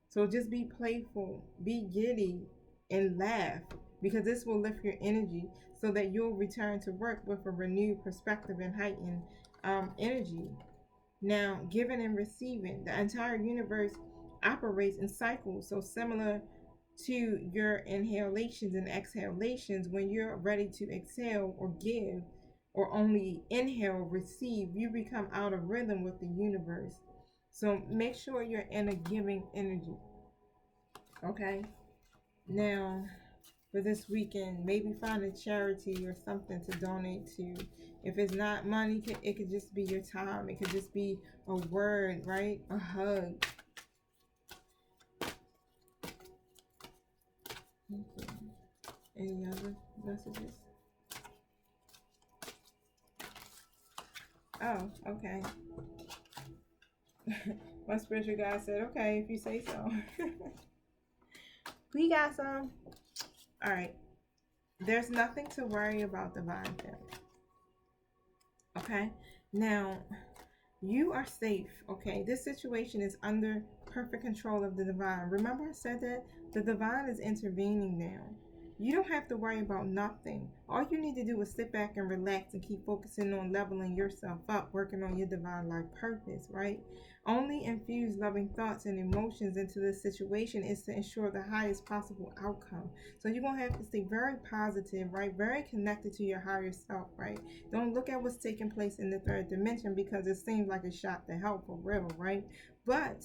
So just be playful, be giddy, and laugh, because this will lift your energy so that you'll return to work with a renewed perspective and heightened energy. Now, giving and receiving, the entire universe operates in cycles, so similar to your inhalations and exhalations. When you're ready to exhale or give, or only inhale, receive, you become out of rhythm with the universe. So make sure you're in a giving energy. Okay? Now, for this weekend, maybe find a charity or something to donate to. If it's not money, it could just be your time. It could just be a word, right? A hug. Okay. Any other messages? Oh, okay. My spiritual guide said, okay, if you say so. We got some. All right. There's nothing to worry about, Divine Family. Okay? Now, you are safe, okay? This situation is under perfect control of the divine. Remember I said that? The divine is intervening now. You don't have to worry about nothing. All you need to do is sit back and relax and keep focusing on leveling yourself up, working on your divine life purpose, right? Only infuse loving thoughts and emotions into this situation is to ensure the highest possible outcome. So you're going to have to stay very positive, right? Very connected to your higher self, right? Don't look at what's taking place in the third dimension because it seems like a shot to help for real, right? But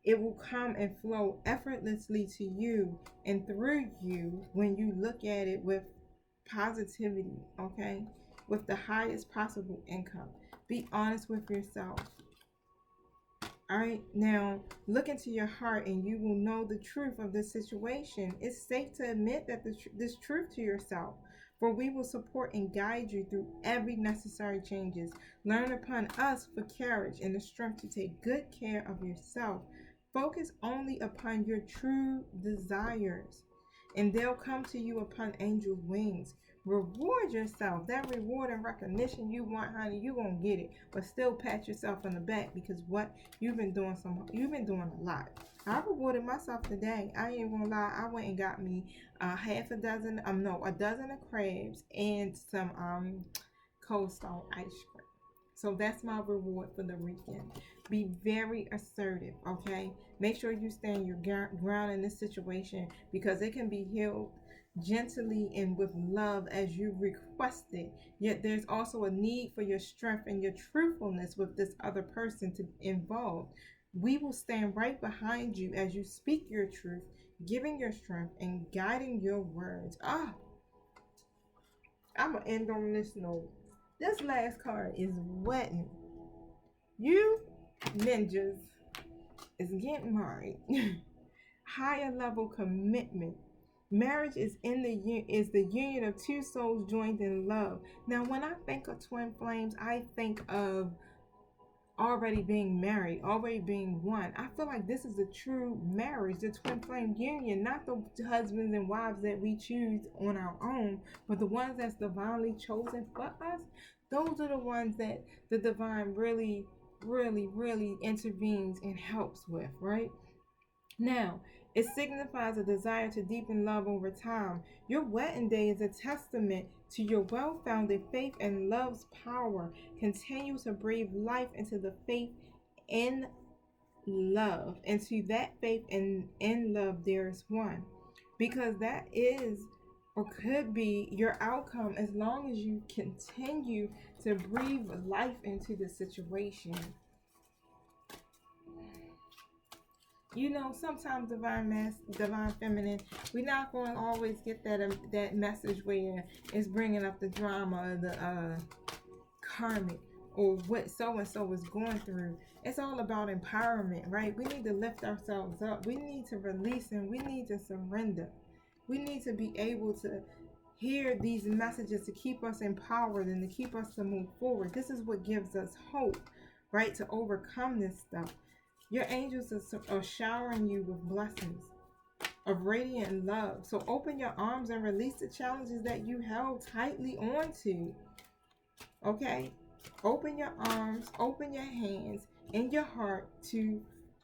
it will come and flow effortlessly to you and through you when you look at it with positivity, okay? With the highest possible income. Be honest with yourself. All right, now look into your heart and you will know the truth of this situation. It's safe to admit that this truth to yourself, for we will support and guide you through every necessary changes. Learn upon us for courage and the strength to take good care of yourself. Focus only upon your true desires, and they'll come to you upon angel wings. Reward yourself. That reward and recognition you want, honey, you're gonna get it. But still pat yourself on the back, because what you've been doing a lot. I rewarded myself today. I ain't gonna lie, I went and got me a dozen of crabs and some Cold Stone ice cream. So that's my reward for the weekend. Be very assertive, okay? Make sure you stand your ground in this situation, because it can be healed gently and with love as you requested. Yet there's also a need for your strength and your truthfulness with this other person to involve. We will stand right behind you as you speak your truth, giving your strength and guiding your words. I'm going to end on this note. This last card is wetting. You ninjas is getting married. Higher level commitment. Marriage is the union of two souls joined in love. Now, when I think of twin flames, I think of already being married, already being one. I feel like this is a true marriage, the twin flame union, not the husbands and wives that we choose on our own, but the ones that's divinely chosen for us. Those are the ones that the divine really, really, really intervenes and helps with, right? Now, it signifies a desire to deepen love over time. Your wedding day is a testament to your well founded faith and love's power. Continue to breathe life into the faith in love. And to that faith and in love, there is one. Because that is or could be your outcome as long as you continue to breathe life into the situation. You know, sometimes divine feminine, we're not going to always get that message where it's bringing up the drama or the karmic or what so and so is going through. It's all about empowerment, right? We need to lift ourselves up. We need to release and we need to surrender. We need to be able to hear these messages to keep us empowered and to keep us to move forward. This is what gives us hope, right? To overcome this stuff. Your angels are showering you with blessings of radiant love. So open your arms and release the challenges that you held tightly onto. Okay? Open your arms, open your hands and your heart to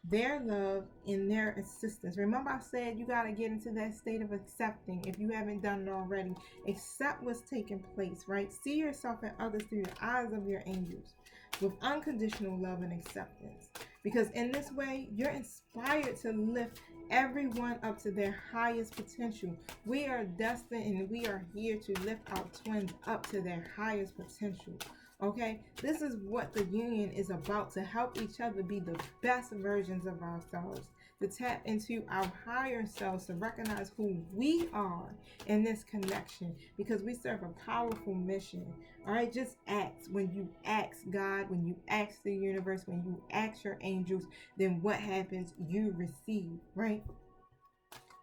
their love and their assistance. Remember, I said you got to get into that state of accepting if you haven't done it already. Accept what's taking place, right? See yourself and others through the eyes of your angels with unconditional love and acceptance. Because in this way, you're inspired to lift everyone up to their highest potential. We are destined and we are here to lift our twins up to their highest potential. Okay, this is what the union is about, to help each other be the best versions of ourselves, to tap into our higher selves, to recognize who we are in this connection, because we serve a powerful mission. All right, just ask. When you ask God, when you ask the universe, when you ask your angels, then what happens? You receive, right?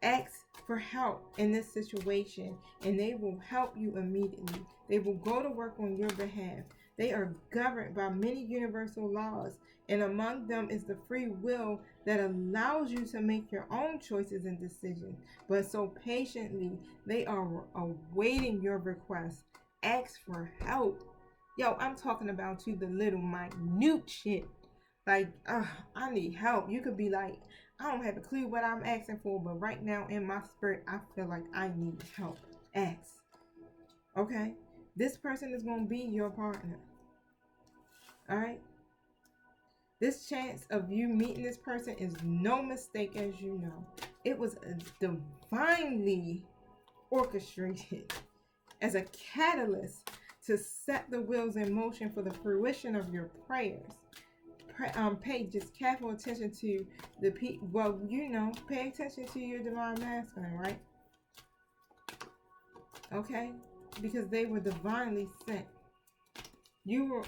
Ask for help in this situation and they will help you immediately. They will go to work on your behalf. They are governed by many universal laws, and among them is the free will that allows you to make your own choices and decisions. But so patiently, they are awaiting your request. Ask for help. Yo, I'm talking about you, the little minute shit. Like, I need help. You could be like, I don't have a clue what I'm asking for, but right now in my spirit, I feel like I need help. Ask. Okay? This person is going to be your partner. All right? This chance of you meeting this person is no mistake, as you know. It was divinely orchestrated as a catalyst to set the wheels in motion for the fruition of your prayers. Pay just careful attention to the pay attention to your divine masculine, right? Okay, because they were divinely sent. You were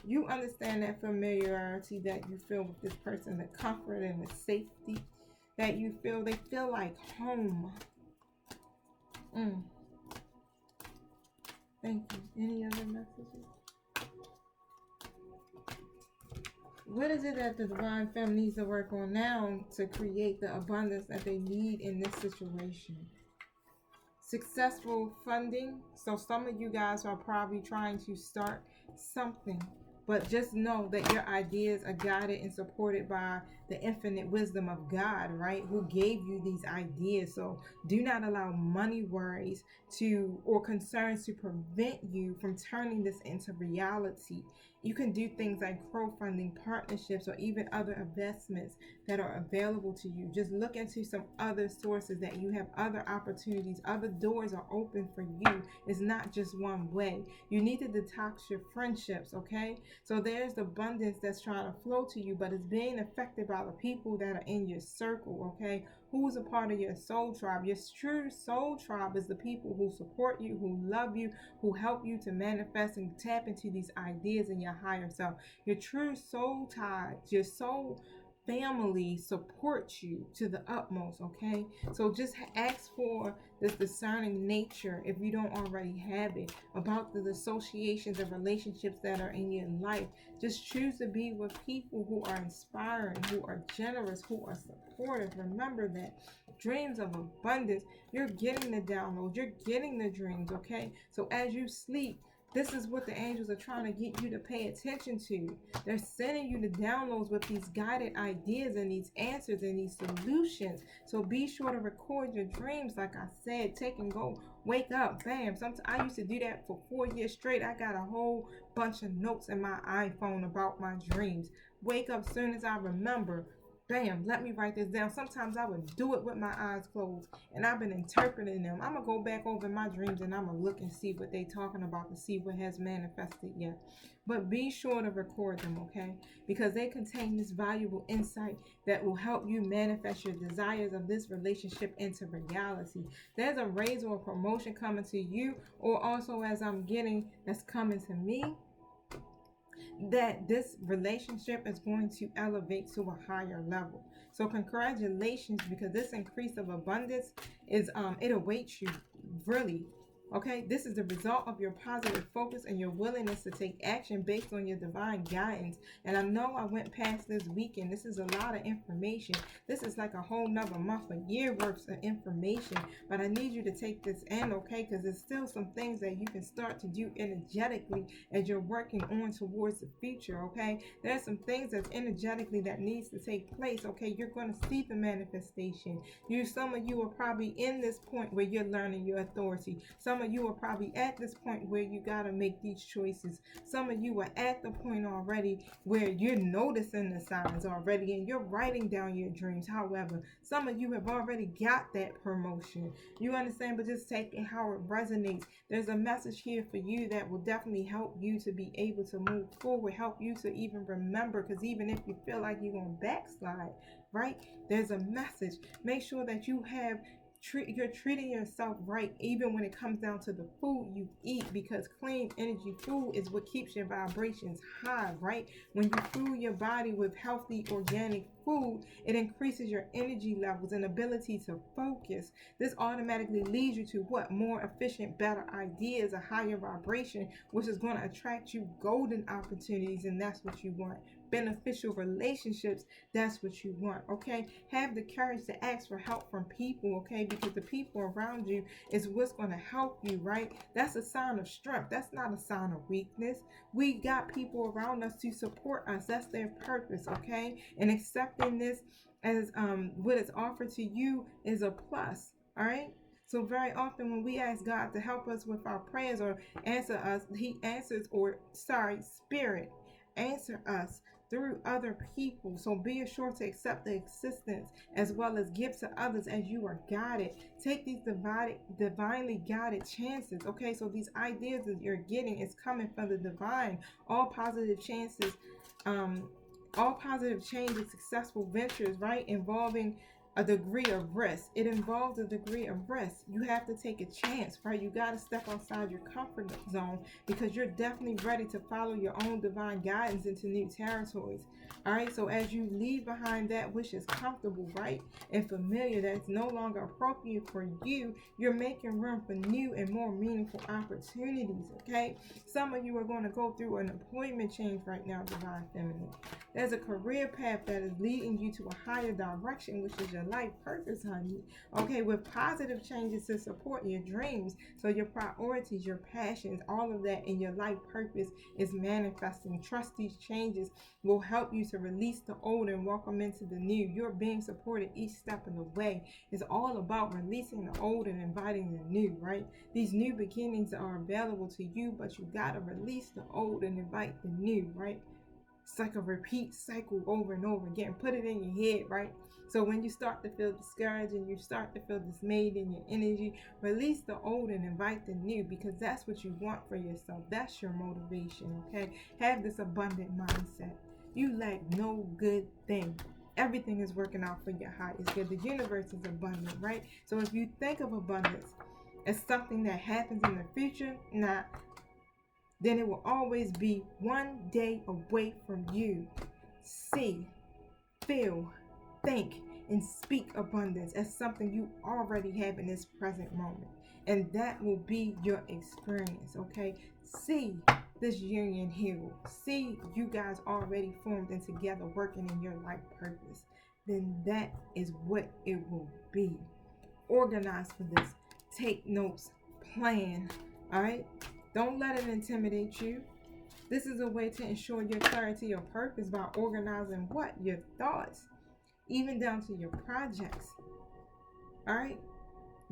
you understand that familiarity that you feel with this person, the comfort and the safety that you feel. They feel like home. Thank you. Any other messages? What is it that the divine femme needs to work on now to create the abundance that they need in this situation? Successful funding. So some of you guys are probably trying to start something, but just know that your ideas are guided and supported by the infinite wisdom of God, right? Who gave you these ideas. So do not allow money worries or concerns to prevent you from turning this into reality. You can do things like crowdfunding, partnerships, or even other investments that are available to you. Just look into some other sources that you have other opportunities. Other doors are open for you. It's not just one way. You need to detox your friendships, okay? So there's the abundance that's trying to flow to you, but it's being affected by the people that are in your circle, okay? Who's a part of your soul tribe? Your true soul tribe is the people who support you, who love you, who help you to manifest and tap into these ideas in your higher self. Your true soul ties, your soul family supports you to the utmost, okay? So just ask for this discerning nature, if you don't already have it, about the associations and relationships that are in your life. Just choose to be with people who are inspiring, who are generous, who are supportive. Remember that dreams of abundance, you're getting the downloads, you're getting the dreams, okay? So as you sleep, this is what the angels are trying to get you to pay attention to. They're sending you the downloads with these guided ideas and these answers and these solutions. So be sure to record your dreams. Like I said, take and go, wake up, bam. Sometimes I used to do that for 4 years straight. I got a whole bunch of notes in my iPhone about my dreams. Wake up soon as I remember. Bam, let me write this down. Sometimes I would do it with my eyes closed, and I've been interpreting them. I'm going to go back over my dreams and I'm going to look and see what they're talking about, to see what has manifested yet. But be sure to record them, okay? Because they contain this valuable insight that will help you manifest your desires of this relationship into reality. There's a raise or a promotion coming to you, or also as I'm getting that's coming to me, that this relationship is going to elevate to a higher level. So congratulations, because this increase of abundance is it awaits you, really. Okay, this is the result of your positive focus and your willingness to take action based on your divine guidance. And I know I went past this weekend. This is a lot of information. This is like a whole nother month, a year worth of information. But I need you to take this in, okay? Because there's still some things that you can start to do energetically as you're working on towards the future, okay? There's some things that's energetically that needs to take place, okay? You're going to see the manifestation. Some of you are probably in this point where you're learning your authority. Some of you are probably at this point where you got to make these choices. Some of you are at the point already where you're noticing the signs already and you're writing down your dreams. However, some of you have already got that promotion. You understand? But just taking how it resonates. There's a message here for you that will definitely help you to be able to move forward, help you to even remember, because even if you feel like you're going to backslide, right? There's a message. Make sure that you're treating yourself right, even when it comes down to the food you eat, because clean energy food is what keeps your vibrations high, right? When you fuel your body with healthy organic food, it increases your energy levels and ability to focus. This automatically leads you to what? More efficient, better ideas, a higher vibration, which is going to attract you golden opportunities, and that's what you want. Beneficial relationships, that's what you want, okay? Have the courage to ask for help from people, okay? Because the people around you is what's going to help you, right? That's a sign of strength. That's not a sign of weakness. We got people around us to support us. That's their purpose, okay? And accepting this as what is offered to you is a plus, all right? So very often when we ask God to help us with our prayers or answer us, Spirit answer us through other people. So be assured to accept the assistance as well as give to others as you are guided. Take these divinely guided chances, okay? So these ideas that you're getting is coming from the divine. All positive changes, successful ventures, right, involving a degree of risk. It involves a degree of risk. You have to take a chance, right? You got to step outside your comfort zone, because you're definitely ready to follow your own divine guidance into new territories. All right, so as you leave behind that which is comfortable, right, and familiar, that's no longer appropriate for you, you're making room for new and more meaningful opportunities, okay? Some of you are going to go through an employment change right now, divine feminine. There's a career path that is leading you to a higher direction, which is your life purpose, honey. Okay, with positive changes to support your dreams. So your priorities, your passions, all of that in your life purpose is manifesting. Trust these changes will help you to release the old and welcome into the new. You're being supported each step of the way. It's all about releasing the old and inviting the new, right? These new beginnings are available to you, but you got to release the old and invite the new, right? It's like a repeat cycle over and over again. Put it in your head, right? So when you start to feel discouraged and you start to feel dismayed in your energy, release the old and invite the new, because that's what you want for yourself. That's your motivation, okay? Have this abundant mindset. You lack no good thing. Everything is working out for your highest good. The universe is abundant, right? So if you think of abundance as something that happens in the future, then it will always be one day away from you. See feel, think, and speak abundance as something you already have in this present moment. And that will be your experience, okay? See this union healed. See you guys already formed and together working in your life purpose. Then that is what it will be. Organize for this. Take notes. Plan. All right? Don't let it intimidate you. This is a way to ensure your clarity of purpose by organizing what? Your thoughts, even down to your projects. All right?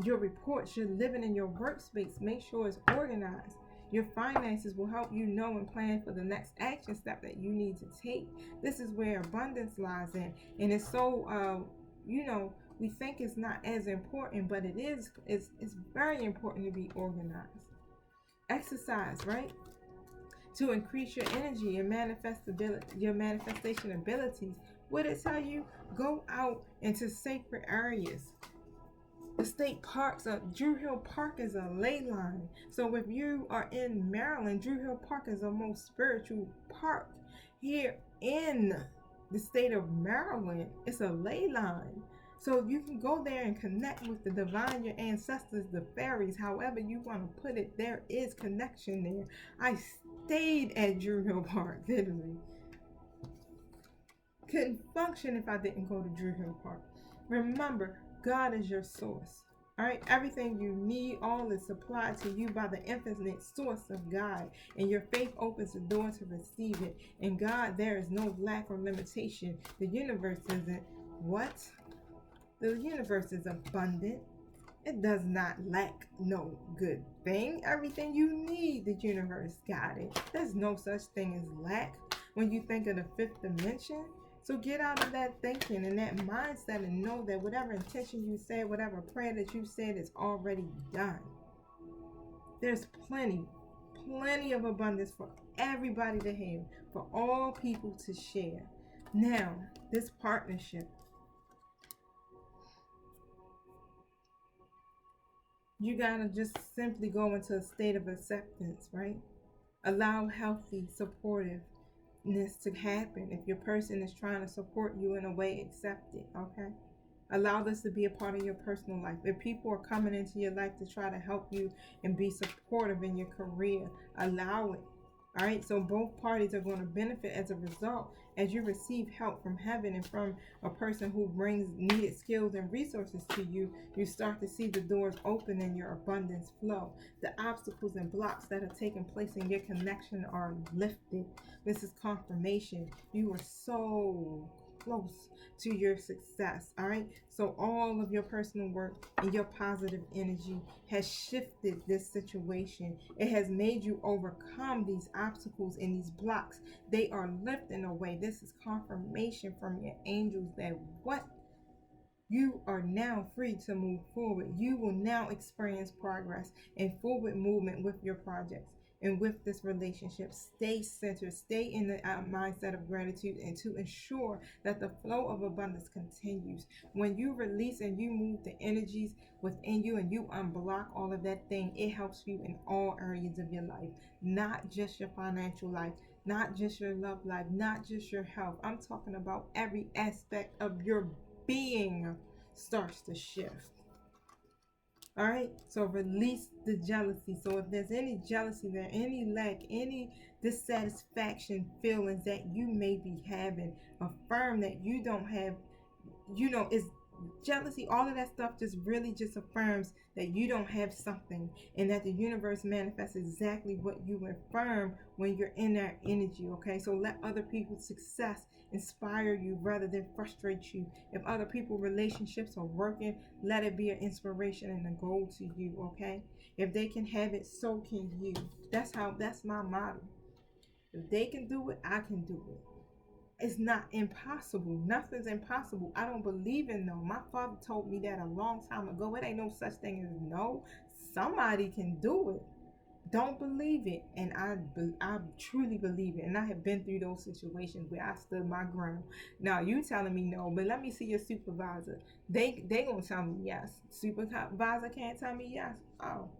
Your reports, you're living in your workspace. Make sure it's organized. Your finances will help you know and plan for the next action step that you need to take. This is where abundance lies in. And it's so, we think it's not as important, but it is. It's very important to be organized. Exercise, right? To increase your energy and your manifestation abilities. What it tell you? Go out into sacred areas. The state parks Drew Hill Park is a ley line. So if you are in Maryland, Drew Hill Park is the most spiritual park here in the state of Maryland. It's a ley line. So you can go there and connect with the divine, your ancestors, the fairies, however you want to put it. There is connection there. I stayed at Drew Hill Park, literally. Couldn't function if I didn't go to Drew Hill Park. Remember, God is your source. All right, everything you need, all is supplied to you by the infinite source of God, and your faith opens the door to receive it. In God, there is no lack or limitation. The universe isn't what? The universe is abundant. It does not lack no good thing. Everything you need, the universe got it. There's no such thing as lack when you think of the fifth dimension. So get out of that thinking and that mindset and know that whatever intention you said, whatever prayer that you said is already done. There's plenty of abundance for everybody to have, for all people to share. Now, this partnership. You gotta just simply go into a state of acceptance, right? Allow healthy, supportive to happen. If your person is trying to support you in a way, accept it, okay? Allow this to be a part of your personal life. If people are coming into your life to try to help you and be supportive in your career, allow it. All right, so both parties are going to benefit as a result as you receive help from heaven and from a person who brings needed skills and resources to you. You start to see the doors open and your abundance flow. The obstacles and blocks that are taking place in your connection are lifted. This is confirmation. You are so close to your success. All right, so all of your personal work and your positive energy has shifted this situation. It has made you overcome these obstacles and these blocks. They are lifting away. This is confirmation from your angels that what you are now free to move forward. You will now experience progress and forward movement with your projects and with this relationship. Stay centered, stay in the mindset of gratitude, and to ensure that the flow of abundance continues. When you release and you move the energies within you and you unblock all of that thing, it helps you in all areas of your life, not just your financial life, not just your love life, not just your health. I'm talking about every aspect of your being starts to shift. All right, so release the jealousy. So if there's any jealousy there, any lack, any dissatisfaction feelings that you may be having, affirm that you don't have, it's jealousy. All of that stuff just really just affirms that you don't have something, and that the universe manifests exactly what you affirm when you're in that energy. Okay, so let other people's success inspire you rather than frustrate you. If other people relationships are working, let it be an inspiration and a goal to you. Okay, if they can have it, so can you. That's my motto. If they can do it, I can do it. It's not impossible. Nothing's impossible. I don't believe in no. My father told me that a long time ago. It ain't no such thing as no. Somebody can do it. Don't believe it. And I truly believe it. And I have been through those situations where I stood my ground. Now you telling me no, but let me see your supervisor. They gonna tell me yes. Supervisor can't tell me yes. Oh,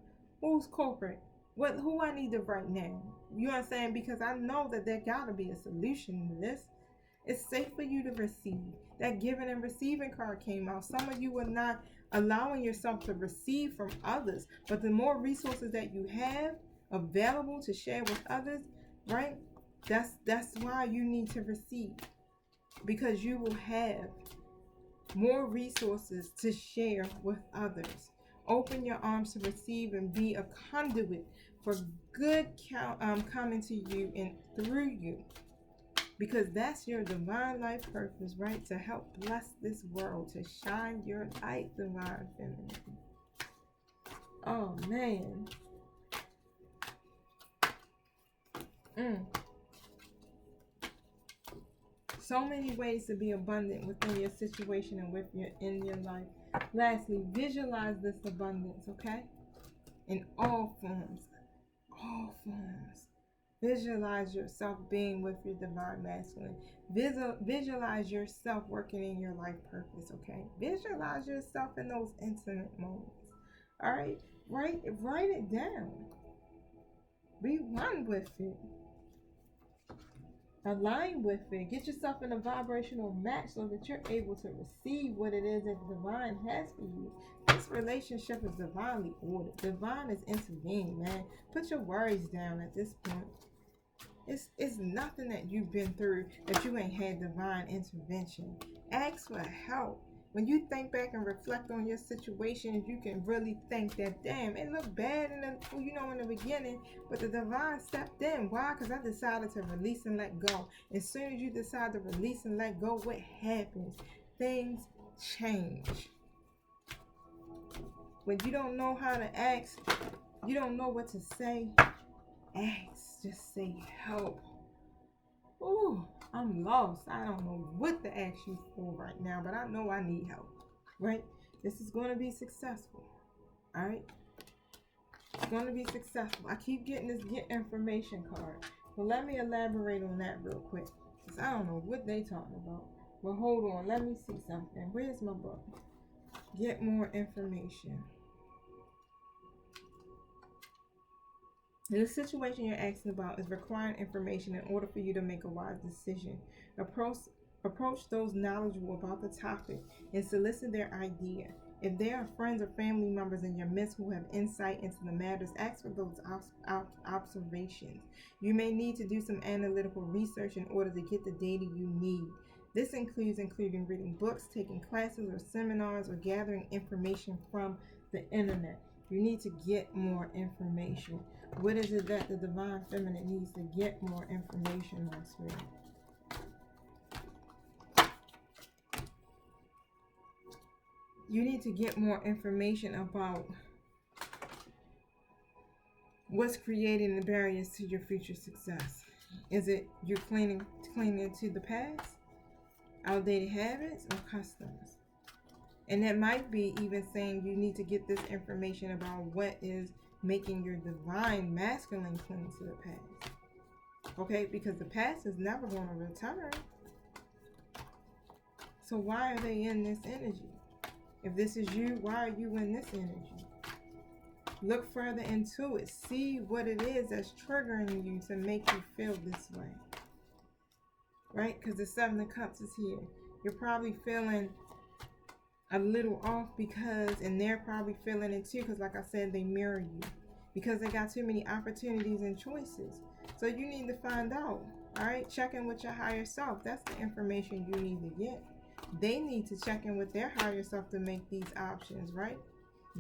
who's corporate? Who I need to write now? You know what I'm saying? Because I know that there gotta be a solution to this. It's safe for you to receive. That giving and receiving card came out. Some of you are not allowing yourself to receive from others, but the more resources that you have available to share with others, right? That's why you need to receive, because you will have more resources to share with others. Open your arms to receive and be a conduit for good coming to you and through you, because that's your divine life purpose, right? To help bless this world, to shine your light, divine feminine. Oh man. So many ways to be abundant within your situation and in your life. Lastly, visualize this abundance, okay? In all forms. All forms. Visualize yourself being with your divine masculine. Visualize yourself working in your life purpose, okay? Visualize yourself in those intimate moments. All right? Write it down. Be one with it. Align with it. Get yourself in a vibrational match so that you're able to receive what it is that the divine has for you. This relationship is divinely ordered. Divine is intervening, man. Put your worries down at this point. It's nothing that you've been through that you ain't had divine intervention. Ask for help. When you think back and reflect on your situations, you can really think that, damn, it looked bad in the beginning, but the divine stepped in. Why? Because I decided to release and let go. As soon as you decide to release and let go, what happens? Things change. When you don't know how to ask, you don't know what to say, ask. Just say help. Ooh, I'm lost. I don't know what to ask you for right now, but I know I need help, right? This is going to be successful, all right? It's going to be successful. I keep getting this get information card, but let me elaborate on that real quick, because I don't know what they talking about. But hold on, let me see something. Where's my book? Get more information. The situation you're asking about is requiring information in order for you to make a wise decision. Approach those knowledgeable about the topic and solicit their idea. If there are friends or family members in your midst who have insight into the matters, ask for those observations. You may need to do some analytical research in order to get the data you need. This includes reading books, taking classes or seminars, or gathering information from the internet. You need to get more information. What is it that the divine feminine needs to get more information on, sweetie? You need to get more information about what's creating the barriers to your future success. Is it you clinging to the past, outdated habits, or customs? And that might be even saying you need to get this information about what is making your divine masculine cling to the past. Okay, because the past is never going to return. So why are they in this energy? If this is you, why are you in this energy? Look further into it. See what it is that's triggering you to make you feel this way. Right? Because the Seven of Cups is here. You're probably feeling a little off because, and they're probably feeling it too, because like I said, they mirror you, because they got too many opportunities and choices. So you need to find out. All right, check in with your higher self. That's the information you need to get. They need to check in with their higher self to make these options, right?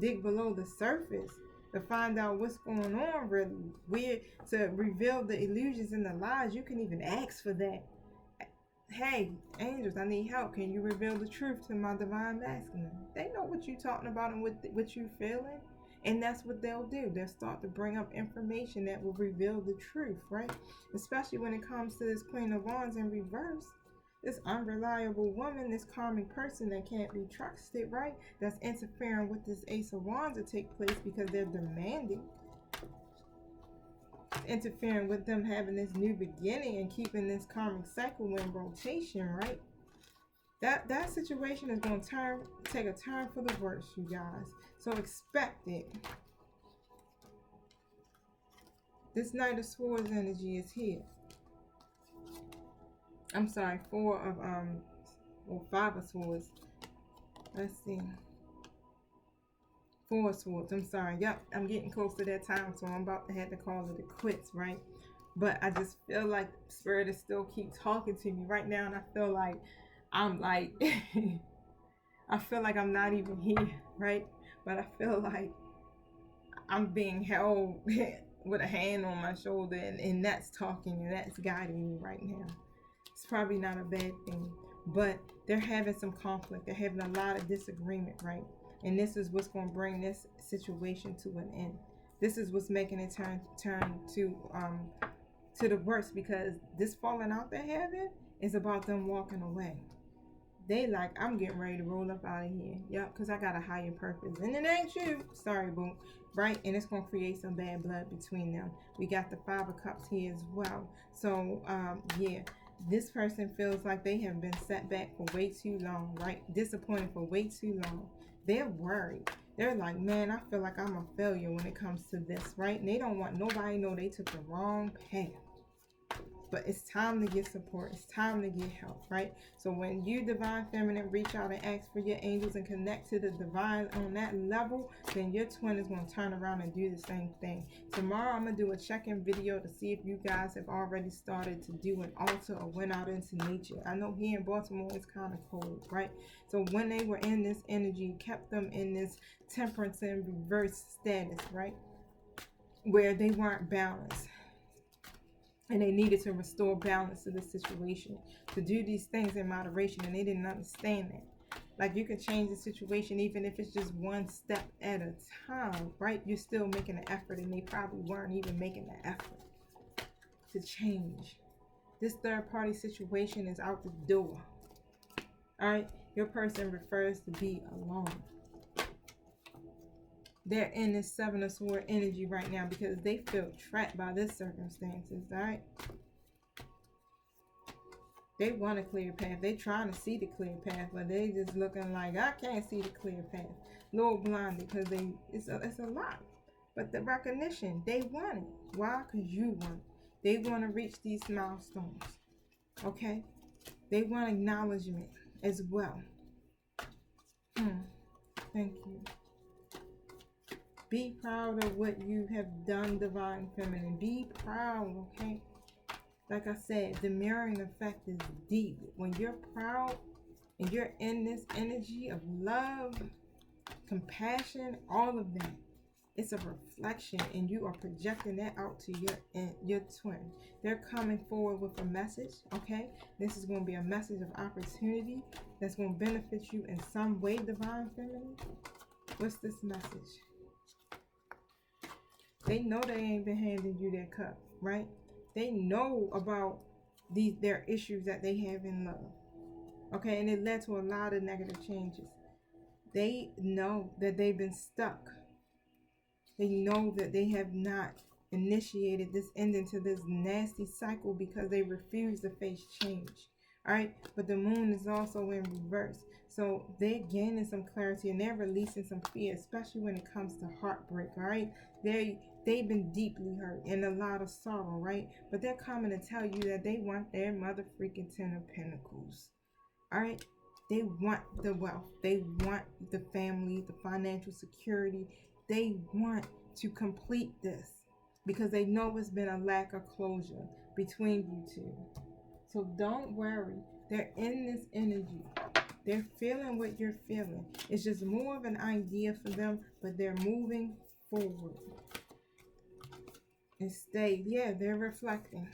Dig below the surface to find out what's going on really. To reveal the illusions and the lies. You can even ask for that. Hey, angels, I need help. Can you reveal the truth to my divine masculine? They know what you're talking about and what you're feeling. And that's what they'll do. They'll start to bring up information that will reveal the truth, right? Especially when it comes to this Queen of Wands in reverse. This unreliable woman, this karmic person that can't be trusted, right? That's interfering with this Ace of Wands to take place because they're demanding. Interfering with them having this new beginning and keeping this karmic cycle in rotation, right? That situation is going to take a turn for the worse, you guys. So expect it. This Knight of Swords energy is here. I'm sorry, or 5 of Swords. Let's see. 4 of Swords. I'm sorry. Yep, I'm getting close to that time, so I'm about to have to call it a quits, right? But I just feel like Spirit is still keep talking to me right now, and I feel like I'm like I feel like I'm not even here, right? But I feel like I'm being held with a hand on my shoulder, and that's talking and that's guiding me right now. It's probably not a bad thing, but they're having some conflict. They're having a lot of disagreement, right? And this is what's going to bring this situation to an end. This is what's making it turn to the worst, because this falling out they're having is about them walking away. They like, I'm getting ready to roll up out of here. Yep, because I got a higher purpose. And it ain't you. Sorry, boo. Right? And it's going to create some bad blood between them. We got the 5 of Cups here as well. So, yeah. This person feels like they have been set back for way too long, right? Disappointed for way too long. They're worried. They're like, man, I feel like I'm a failure when it comes to this, right? And they don't want nobody to know they took the wrong path. But it's time to get support. It's time to get help, right? So when you, Divine Feminine, reach out and ask for your angels and connect to the divine on that level, then your twin is going to turn around and do the same thing. Tomorrow, I'm going to do a check-in video to see if you guys have already started to do an altar or went out into nature. I know here in Baltimore, it's kind of cold, right? So when they were in this energy, kept them in this temperance and reverse status, right? Where they weren't balanced. And they needed to restore balance to the situation, to do these things in moderation, and they didn't understand that. Like, you can change the situation even if it's just one step at a time, right? You're still making an effort, and they probably weren't even making the effort to change. This third party situation is out the door. All right? Your person refers to be alone. They're in this 7 of Swords energy right now because they feel trapped by this circumstances, all right? They want a clear path. They trying to see the clear path, but they just looking like, I can't see the clear path. A little blinded because it's a lot. But the recognition, they want it. Why? Because you want it. They want to reach these milestones, okay? They want acknowledgement as well. Thank you. Be proud of what you have done, Divine Feminine. Be proud, okay? Like I said, the mirroring effect is deep. When you're proud and you're in this energy of love, compassion, all of that, it's a reflection, and you are projecting that out to your twin. They're coming forward with a message, okay? This is going to be a message of opportunity that's going to benefit you in some way, Divine Feminine. What's this message? They know they ain't been handing you their cup, right? They know about their issues that they have in love. Okay, and it led to a lot of negative changes. They know that they've been stuck. They know that they have not initiated this ending to this nasty cycle because they refuse to face change. All right, but the moon is also in reverse. So they're gaining some clarity and they're releasing some fear, especially when it comes to heartbreak. All right, they've been deeply hurt and a lot of sorrow, right? But they're coming to tell you that they want their mother freaking 10 of Pentacles. All right, they want the wealth, they want the family, the financial security. They want to complete this because they know it's been a lack of closure between you two. So don't worry. They're in this energy. They're feeling what you're feeling. It's just more of an idea for them, but they're moving forward. And they're reflecting.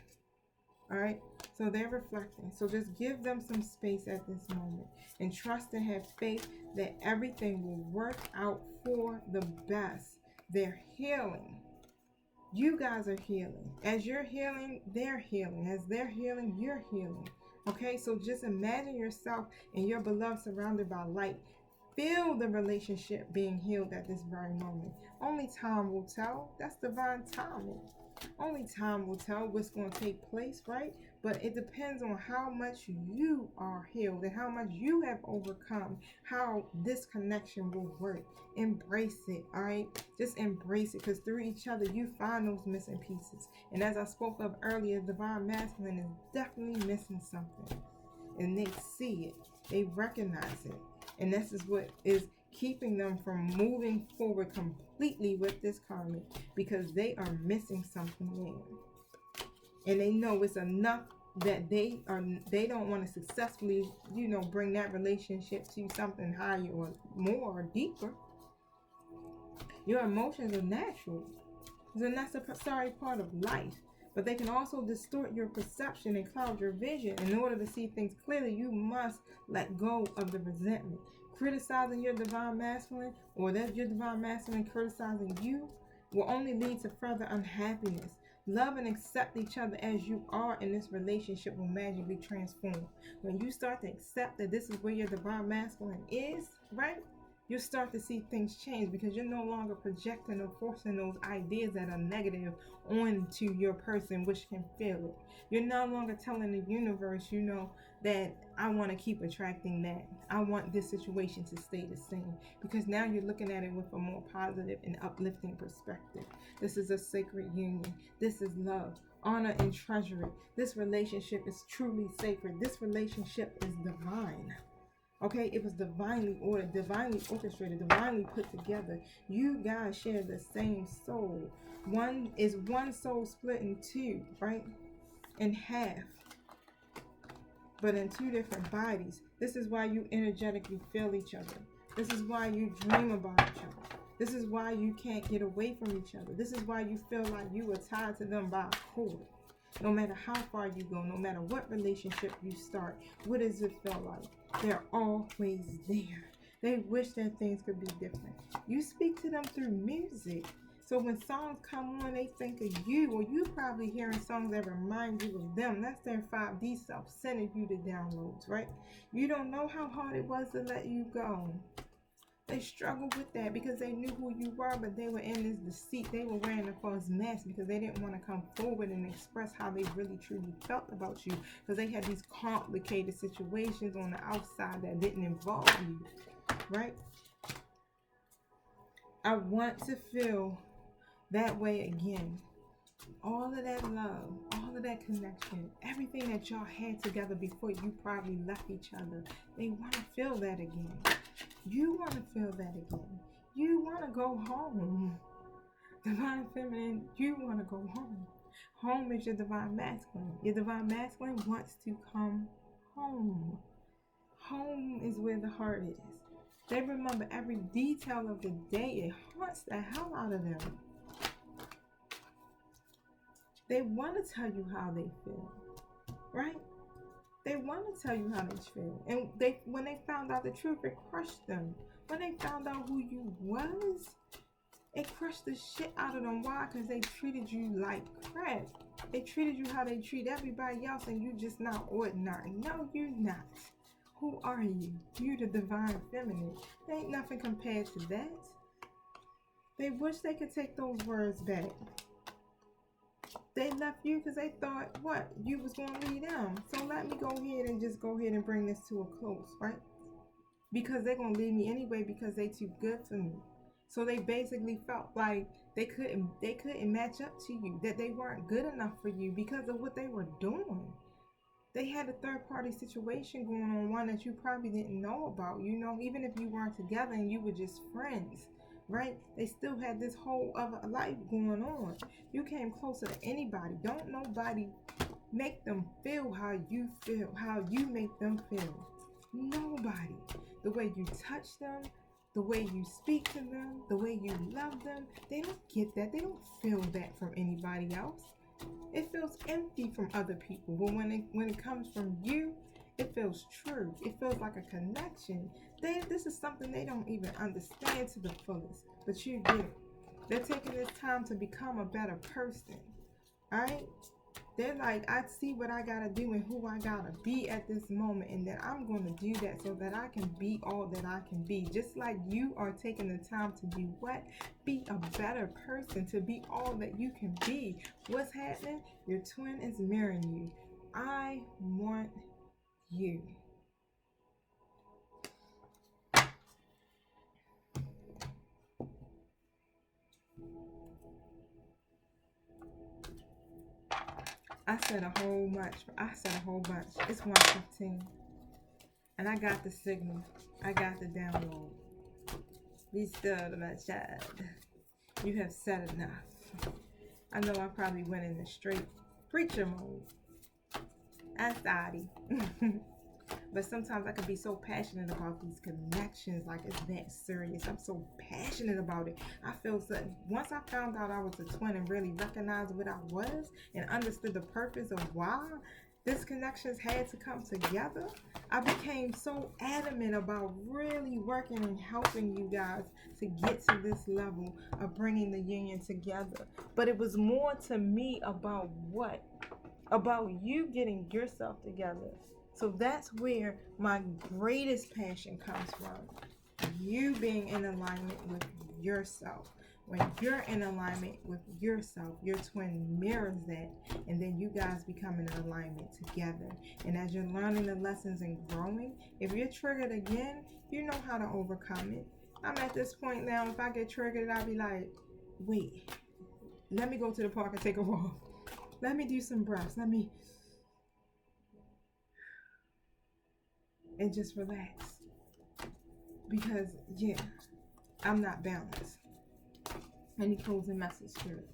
All right? So they're reflecting. So just give them some space at this moment and trust and have faith that everything will work out for the best. They're healing. You guys are healing. As you're healing, they're healing. As they're healing, you're healing. Okay, so just imagine yourself and your beloved surrounded by light. Feel the relationship being healed at this very moment. Only time will tell. That's divine timing. Only time will tell what's going to take place, right? But it depends on how much you are healed and how much you have overcome, how this connection will work. Embrace it, all right? Just embrace it, because through each other, you find those missing pieces. And as I spoke of earlier, Divine Masculine is definitely missing something. and they see it. They recognize it. And this is what is keeping them from moving forward completely with this karmic, because they are missing something there. And they know it's enough that they don't want to successfully, bring that relationship to something higher or more or deeper. Your emotions are natural. It's a necessary part of life. But they can also distort your perception and cloud your vision. In order to see things clearly, you must let go of the resentment. Criticizing your divine masculine, or that your divine masculine criticizing you, will only lead to further unhappiness. Love and accept each other as you are, and this relationship will magically transform. When you start to accept that this is where your divine masculine is, right? You'll start to see things change, because you're no longer projecting or forcing those ideas that are negative onto your person, which can feel it. You're no longer telling the universe, that I want to keep attracting that. I want this situation to stay the same, because now you're looking at it with a more positive and uplifting perspective. This is a sacred union. This is love. Honor and treasure it. This relationship is truly sacred. This relationship is divine. Okay, it was divinely ordered, divinely orchestrated, divinely put together. You guys share the same soul. One soul split in two, right? In half. But in two different bodies. This is why you energetically feel each other. This is why you dream about each other. This is why you can't get away from each other. This is why you feel like you are tied to them by a cord. No matter how far you go, no matter what relationship you start, what does it feel like? They're always there. They wish that things could be different. You speak to them through music. So when songs come on, they think of you, or you probably hearing songs that remind you of them. That's their 5D self sending you the downloads, right? You don't know how hard it was to let you go. They struggled with that because they knew who you were, but they were in this deceit. They were wearing a false mask because they didn't want to come forward and express how they really truly felt about you, because they had these complicated situations on the outside that didn't involve you, right? I want to feel that way again. All of that love, all of that connection, everything that y'all had together before you probably left each other, they want to feel that again. You want to feel that again. You want to go home. Divine feminine, you want to go home. Home is your divine masculine. Your divine masculine wants to come home. Home is where the heart is. They remember every detail of the day. It haunts the hell out of them. They want to tell you how they feel, right? They want to tell you how they feel. And when they found out the truth, it crushed them. When they found out who you was, it crushed the shit out of them. Why? Because they treated you like crap. They treated you how they treat everybody else, and you just not ordinary. No, you're not. Who are you? You the divine feminine. There ain't nothing compared to that. They wish they could take those words back. They left you because they thought, what? You was going to leave them. So let me go ahead and bring this to a close, right? Because they're going to leave me anyway because they too good for me. So they basically felt like they couldn't match up to you, that they weren't good enough for you because of what they were doing. They had a third-party situation going on, one that you probably didn't know about, even if you weren't together and you were just friends. Right? They still had this whole other life going on. You came closer to anybody. Don't nobody make them feel how you feel, how you make them feel. Nobody. The way you touch them, the way you speak to them, the way you love them, they don't get that. They don't feel that from anybody else. It feels empty from other people. But when it comes from you, it feels true. It feels like a connection. This is something they don't even understand to the fullest, but you do. They're taking this time to become a better person, all right? They're like, I see what I gotta do and who I gotta be at this moment, and that I'm gonna do that so that I can be all that I can be. Just like you are taking the time to do what? Be a better person, to be all that you can be. What's happening? Your twin is mirroring you. I want you. I said a whole bunch. It's 1:15. And I got the signal. I got the download. Be still, my child. You have said enough. I know I probably went in the straight preacher mode. That's Dottie. But sometimes I can be so passionate about these connections, like it's that serious. I'm so passionate about it. I feel so. Once I found out I was a twin and really recognized what I was and understood the purpose of why these connections had to come together, I became so adamant about really working and helping you guys to get to this level of bringing the union together. But it was more to me about what? About you getting yourself together. So that's where my greatest passion comes from. You being in alignment with yourself. When you're in alignment with yourself, your twin mirrors that, and then you guys become in alignment together. And as you're learning the lessons and growing, if you're triggered again, you know how to overcome it. I'm at this point now, if I get triggered, I'll be like, wait, let me go to the park and take a walk. Let me do some breaths. And just relax. Because, yeah, I'm not balanced. Any closing message, Spirit?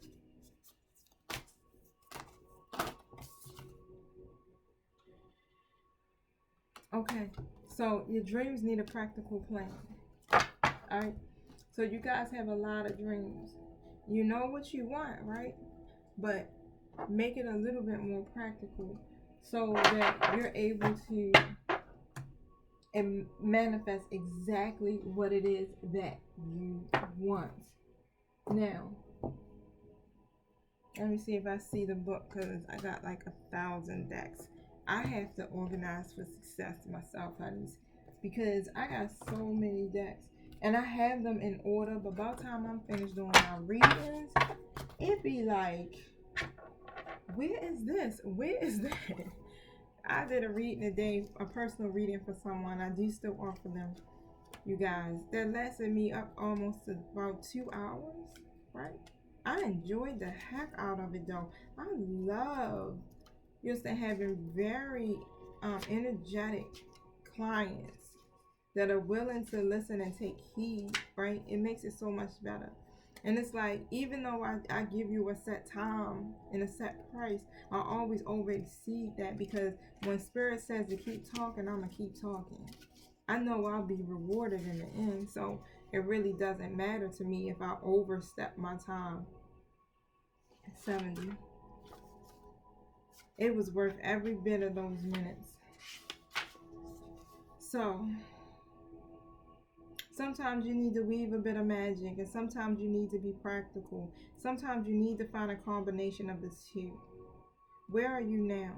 Okay, so your dreams need a practical plan. Alright? So you guys have a lot of dreams. You know what you want, right? But make it a little bit more practical so that you're able to manifest exactly what it is that you want. Now, let me see if I see the book, because I got like 1,000 decks. I have to organize for success myself, honeys, because I got so many decks. And I have them in order, but by the time I'm finished doing my readings, it be like, where is this? Where is that? I did a reading today, a personal reading for someone. I do still offer them, you guys. That lasted me up almost about 2 hours, right? I enjoyed the heck out of it though. I love just having very energetic clients that are willing to listen and take heed, right? It makes it so much better. And it's like, even though I give you a set time and a set price, I always over exceed that, because when Spirit says to keep talking, I'm going to keep talking. I know I'll be rewarded in the end, so it really doesn't matter to me if I overstep my time. 70. It was worth every bit of those minutes. So sometimes you need to weave a bit of magic, and sometimes you need to be practical. Sometimes you need to find a combination of the two. Where are you now?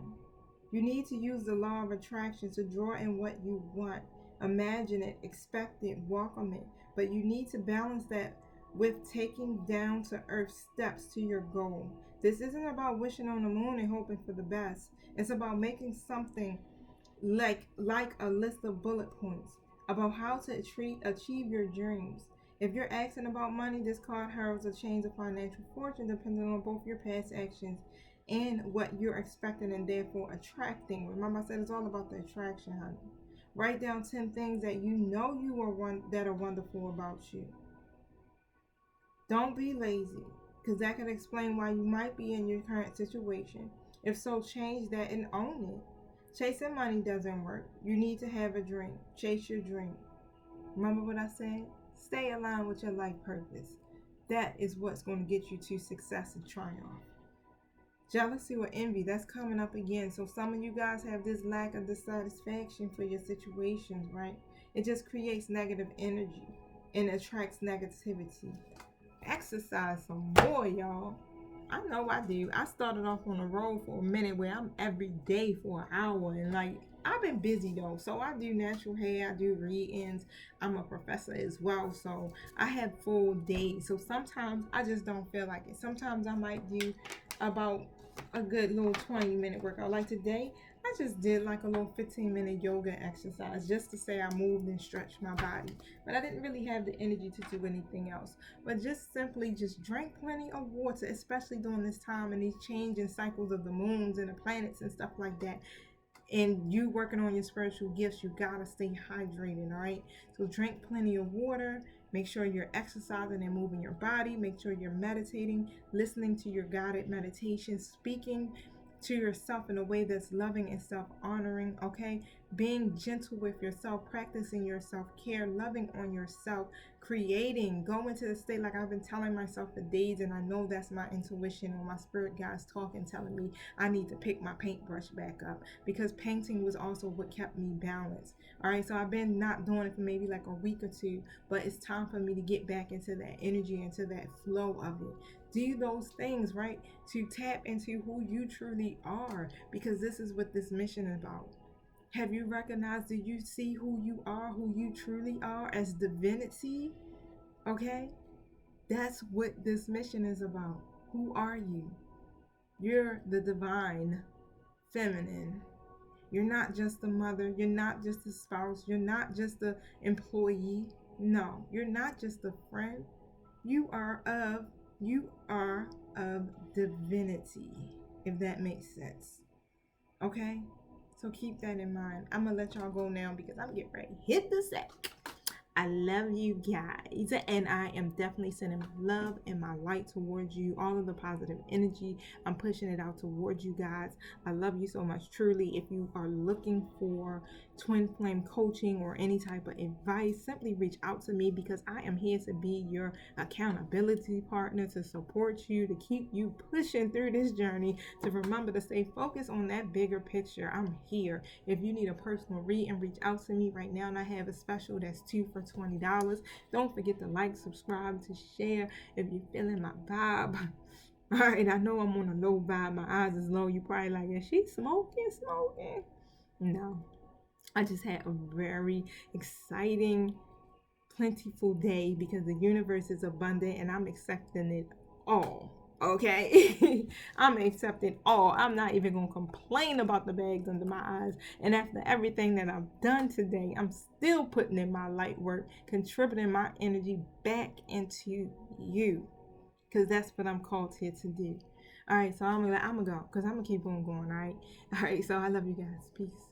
You need to use the law of attraction to draw in what you want. Imagine it, expect it, welcome it. But you need to balance that with taking down to earth steps to your goal. This isn't about wishing on the moon and hoping for the best. It's about making something like a list of bullet points about how to achieve your dreams. If you're asking about money, this card heralds a change of financial fortune depending on both your past actions and what you're expecting and therefore attracting. Remember, I said it's all about the attraction, honey. Write down 10 things that you know that are wonderful about you. Don't be lazy, because that can explain why you might be in your current situation. If so, change that and own it. Chasing money doesn't work. You need to have a dream. Chase your dream. Remember what I said? Stay aligned with your life purpose. That is what's going to get you to success and triumph. Jealousy or envy, that's coming up again. So some of you guys have this lack of dissatisfaction for your situations, right? It just creates negative energy and attracts negativity. Exercise some more, y'all. I know I do. I started off on the road for a minute where I'm every day for an hour, and like, I've been busy though. So I do natural hair, I do read-ins. I'm a professor as well, so I have full days. So sometimes I just don't feel like it. Sometimes I might do about a good little 20-minute workout. Like today, I just did like a little 15-minute yoga exercise just to say I moved and stretched my body. But I didn't really have the energy to do anything else. But just simply just drink plenty of water, especially during this time and these changing cycles of the moons and the planets and stuff like that. and you working on your spiritual gifts, you gotta stay hydrated, all right? So drink plenty of water. Make sure you're exercising and moving your body. Make sure you're meditating, listening to your guided meditation, speaking to yourself in a way that's loving and self-honoring, okay? Being gentle with yourself, practicing your self-care, loving on yourself, creating, go into the state like I've been telling myself for days, and I know that's my intuition or my spirit guides talking, telling me I need to pick my paintbrush back up, because painting was also what kept me balanced. All right, so I've been not doing it for maybe like a week or two, but it's time for me to get back into that energy, into that flow of it. Do those things, right, to tap into who you truly are, because this is what this mission is about. Have you recognized, do you see who you are, who you truly are as divinity? Okay? That's what this mission is about. Who are you? You're the divine feminine. You're not just a mother. You're not just a spouse. You're not just an employee. No, you're not just a friend. You are of divinity, if that makes sense. Okay? So keep that in mind. I'm gonna let y'all go now because I'm getting ready to hit the sack. I love you guys, and I am definitely sending my love and my light towards you. All of the positive energy, I'm pushing it out towards you guys. I love you so much, truly. If you are looking for twin flame coaching or any type of advice, simply reach out to me, because I am here to be your accountability partner, to support you, to keep you pushing through this journey, to remember to stay focused on that bigger picture. I'm here. If you need a personal read, and reach out to me right now, and I have a special that's 2 for $20. Don't forget to like, subscribe, to share if you're feeling my vibe. All right, I know I'm on a low vibe. My eyes is low. You probably like, is she smoking? No, I just had a very exciting, plentiful day, because the universe is abundant and I'm accepting it all. Okay? I'm accepting all. I'm not even gonna complain about the bags under my eyes. And after everything that I've done today, I'm still putting in my light work, contributing my energy back into you, because that's what I'm called here to do. All right, so I'm gonna go, because I'm gonna keep on going. All right, so I love you guys. Peace.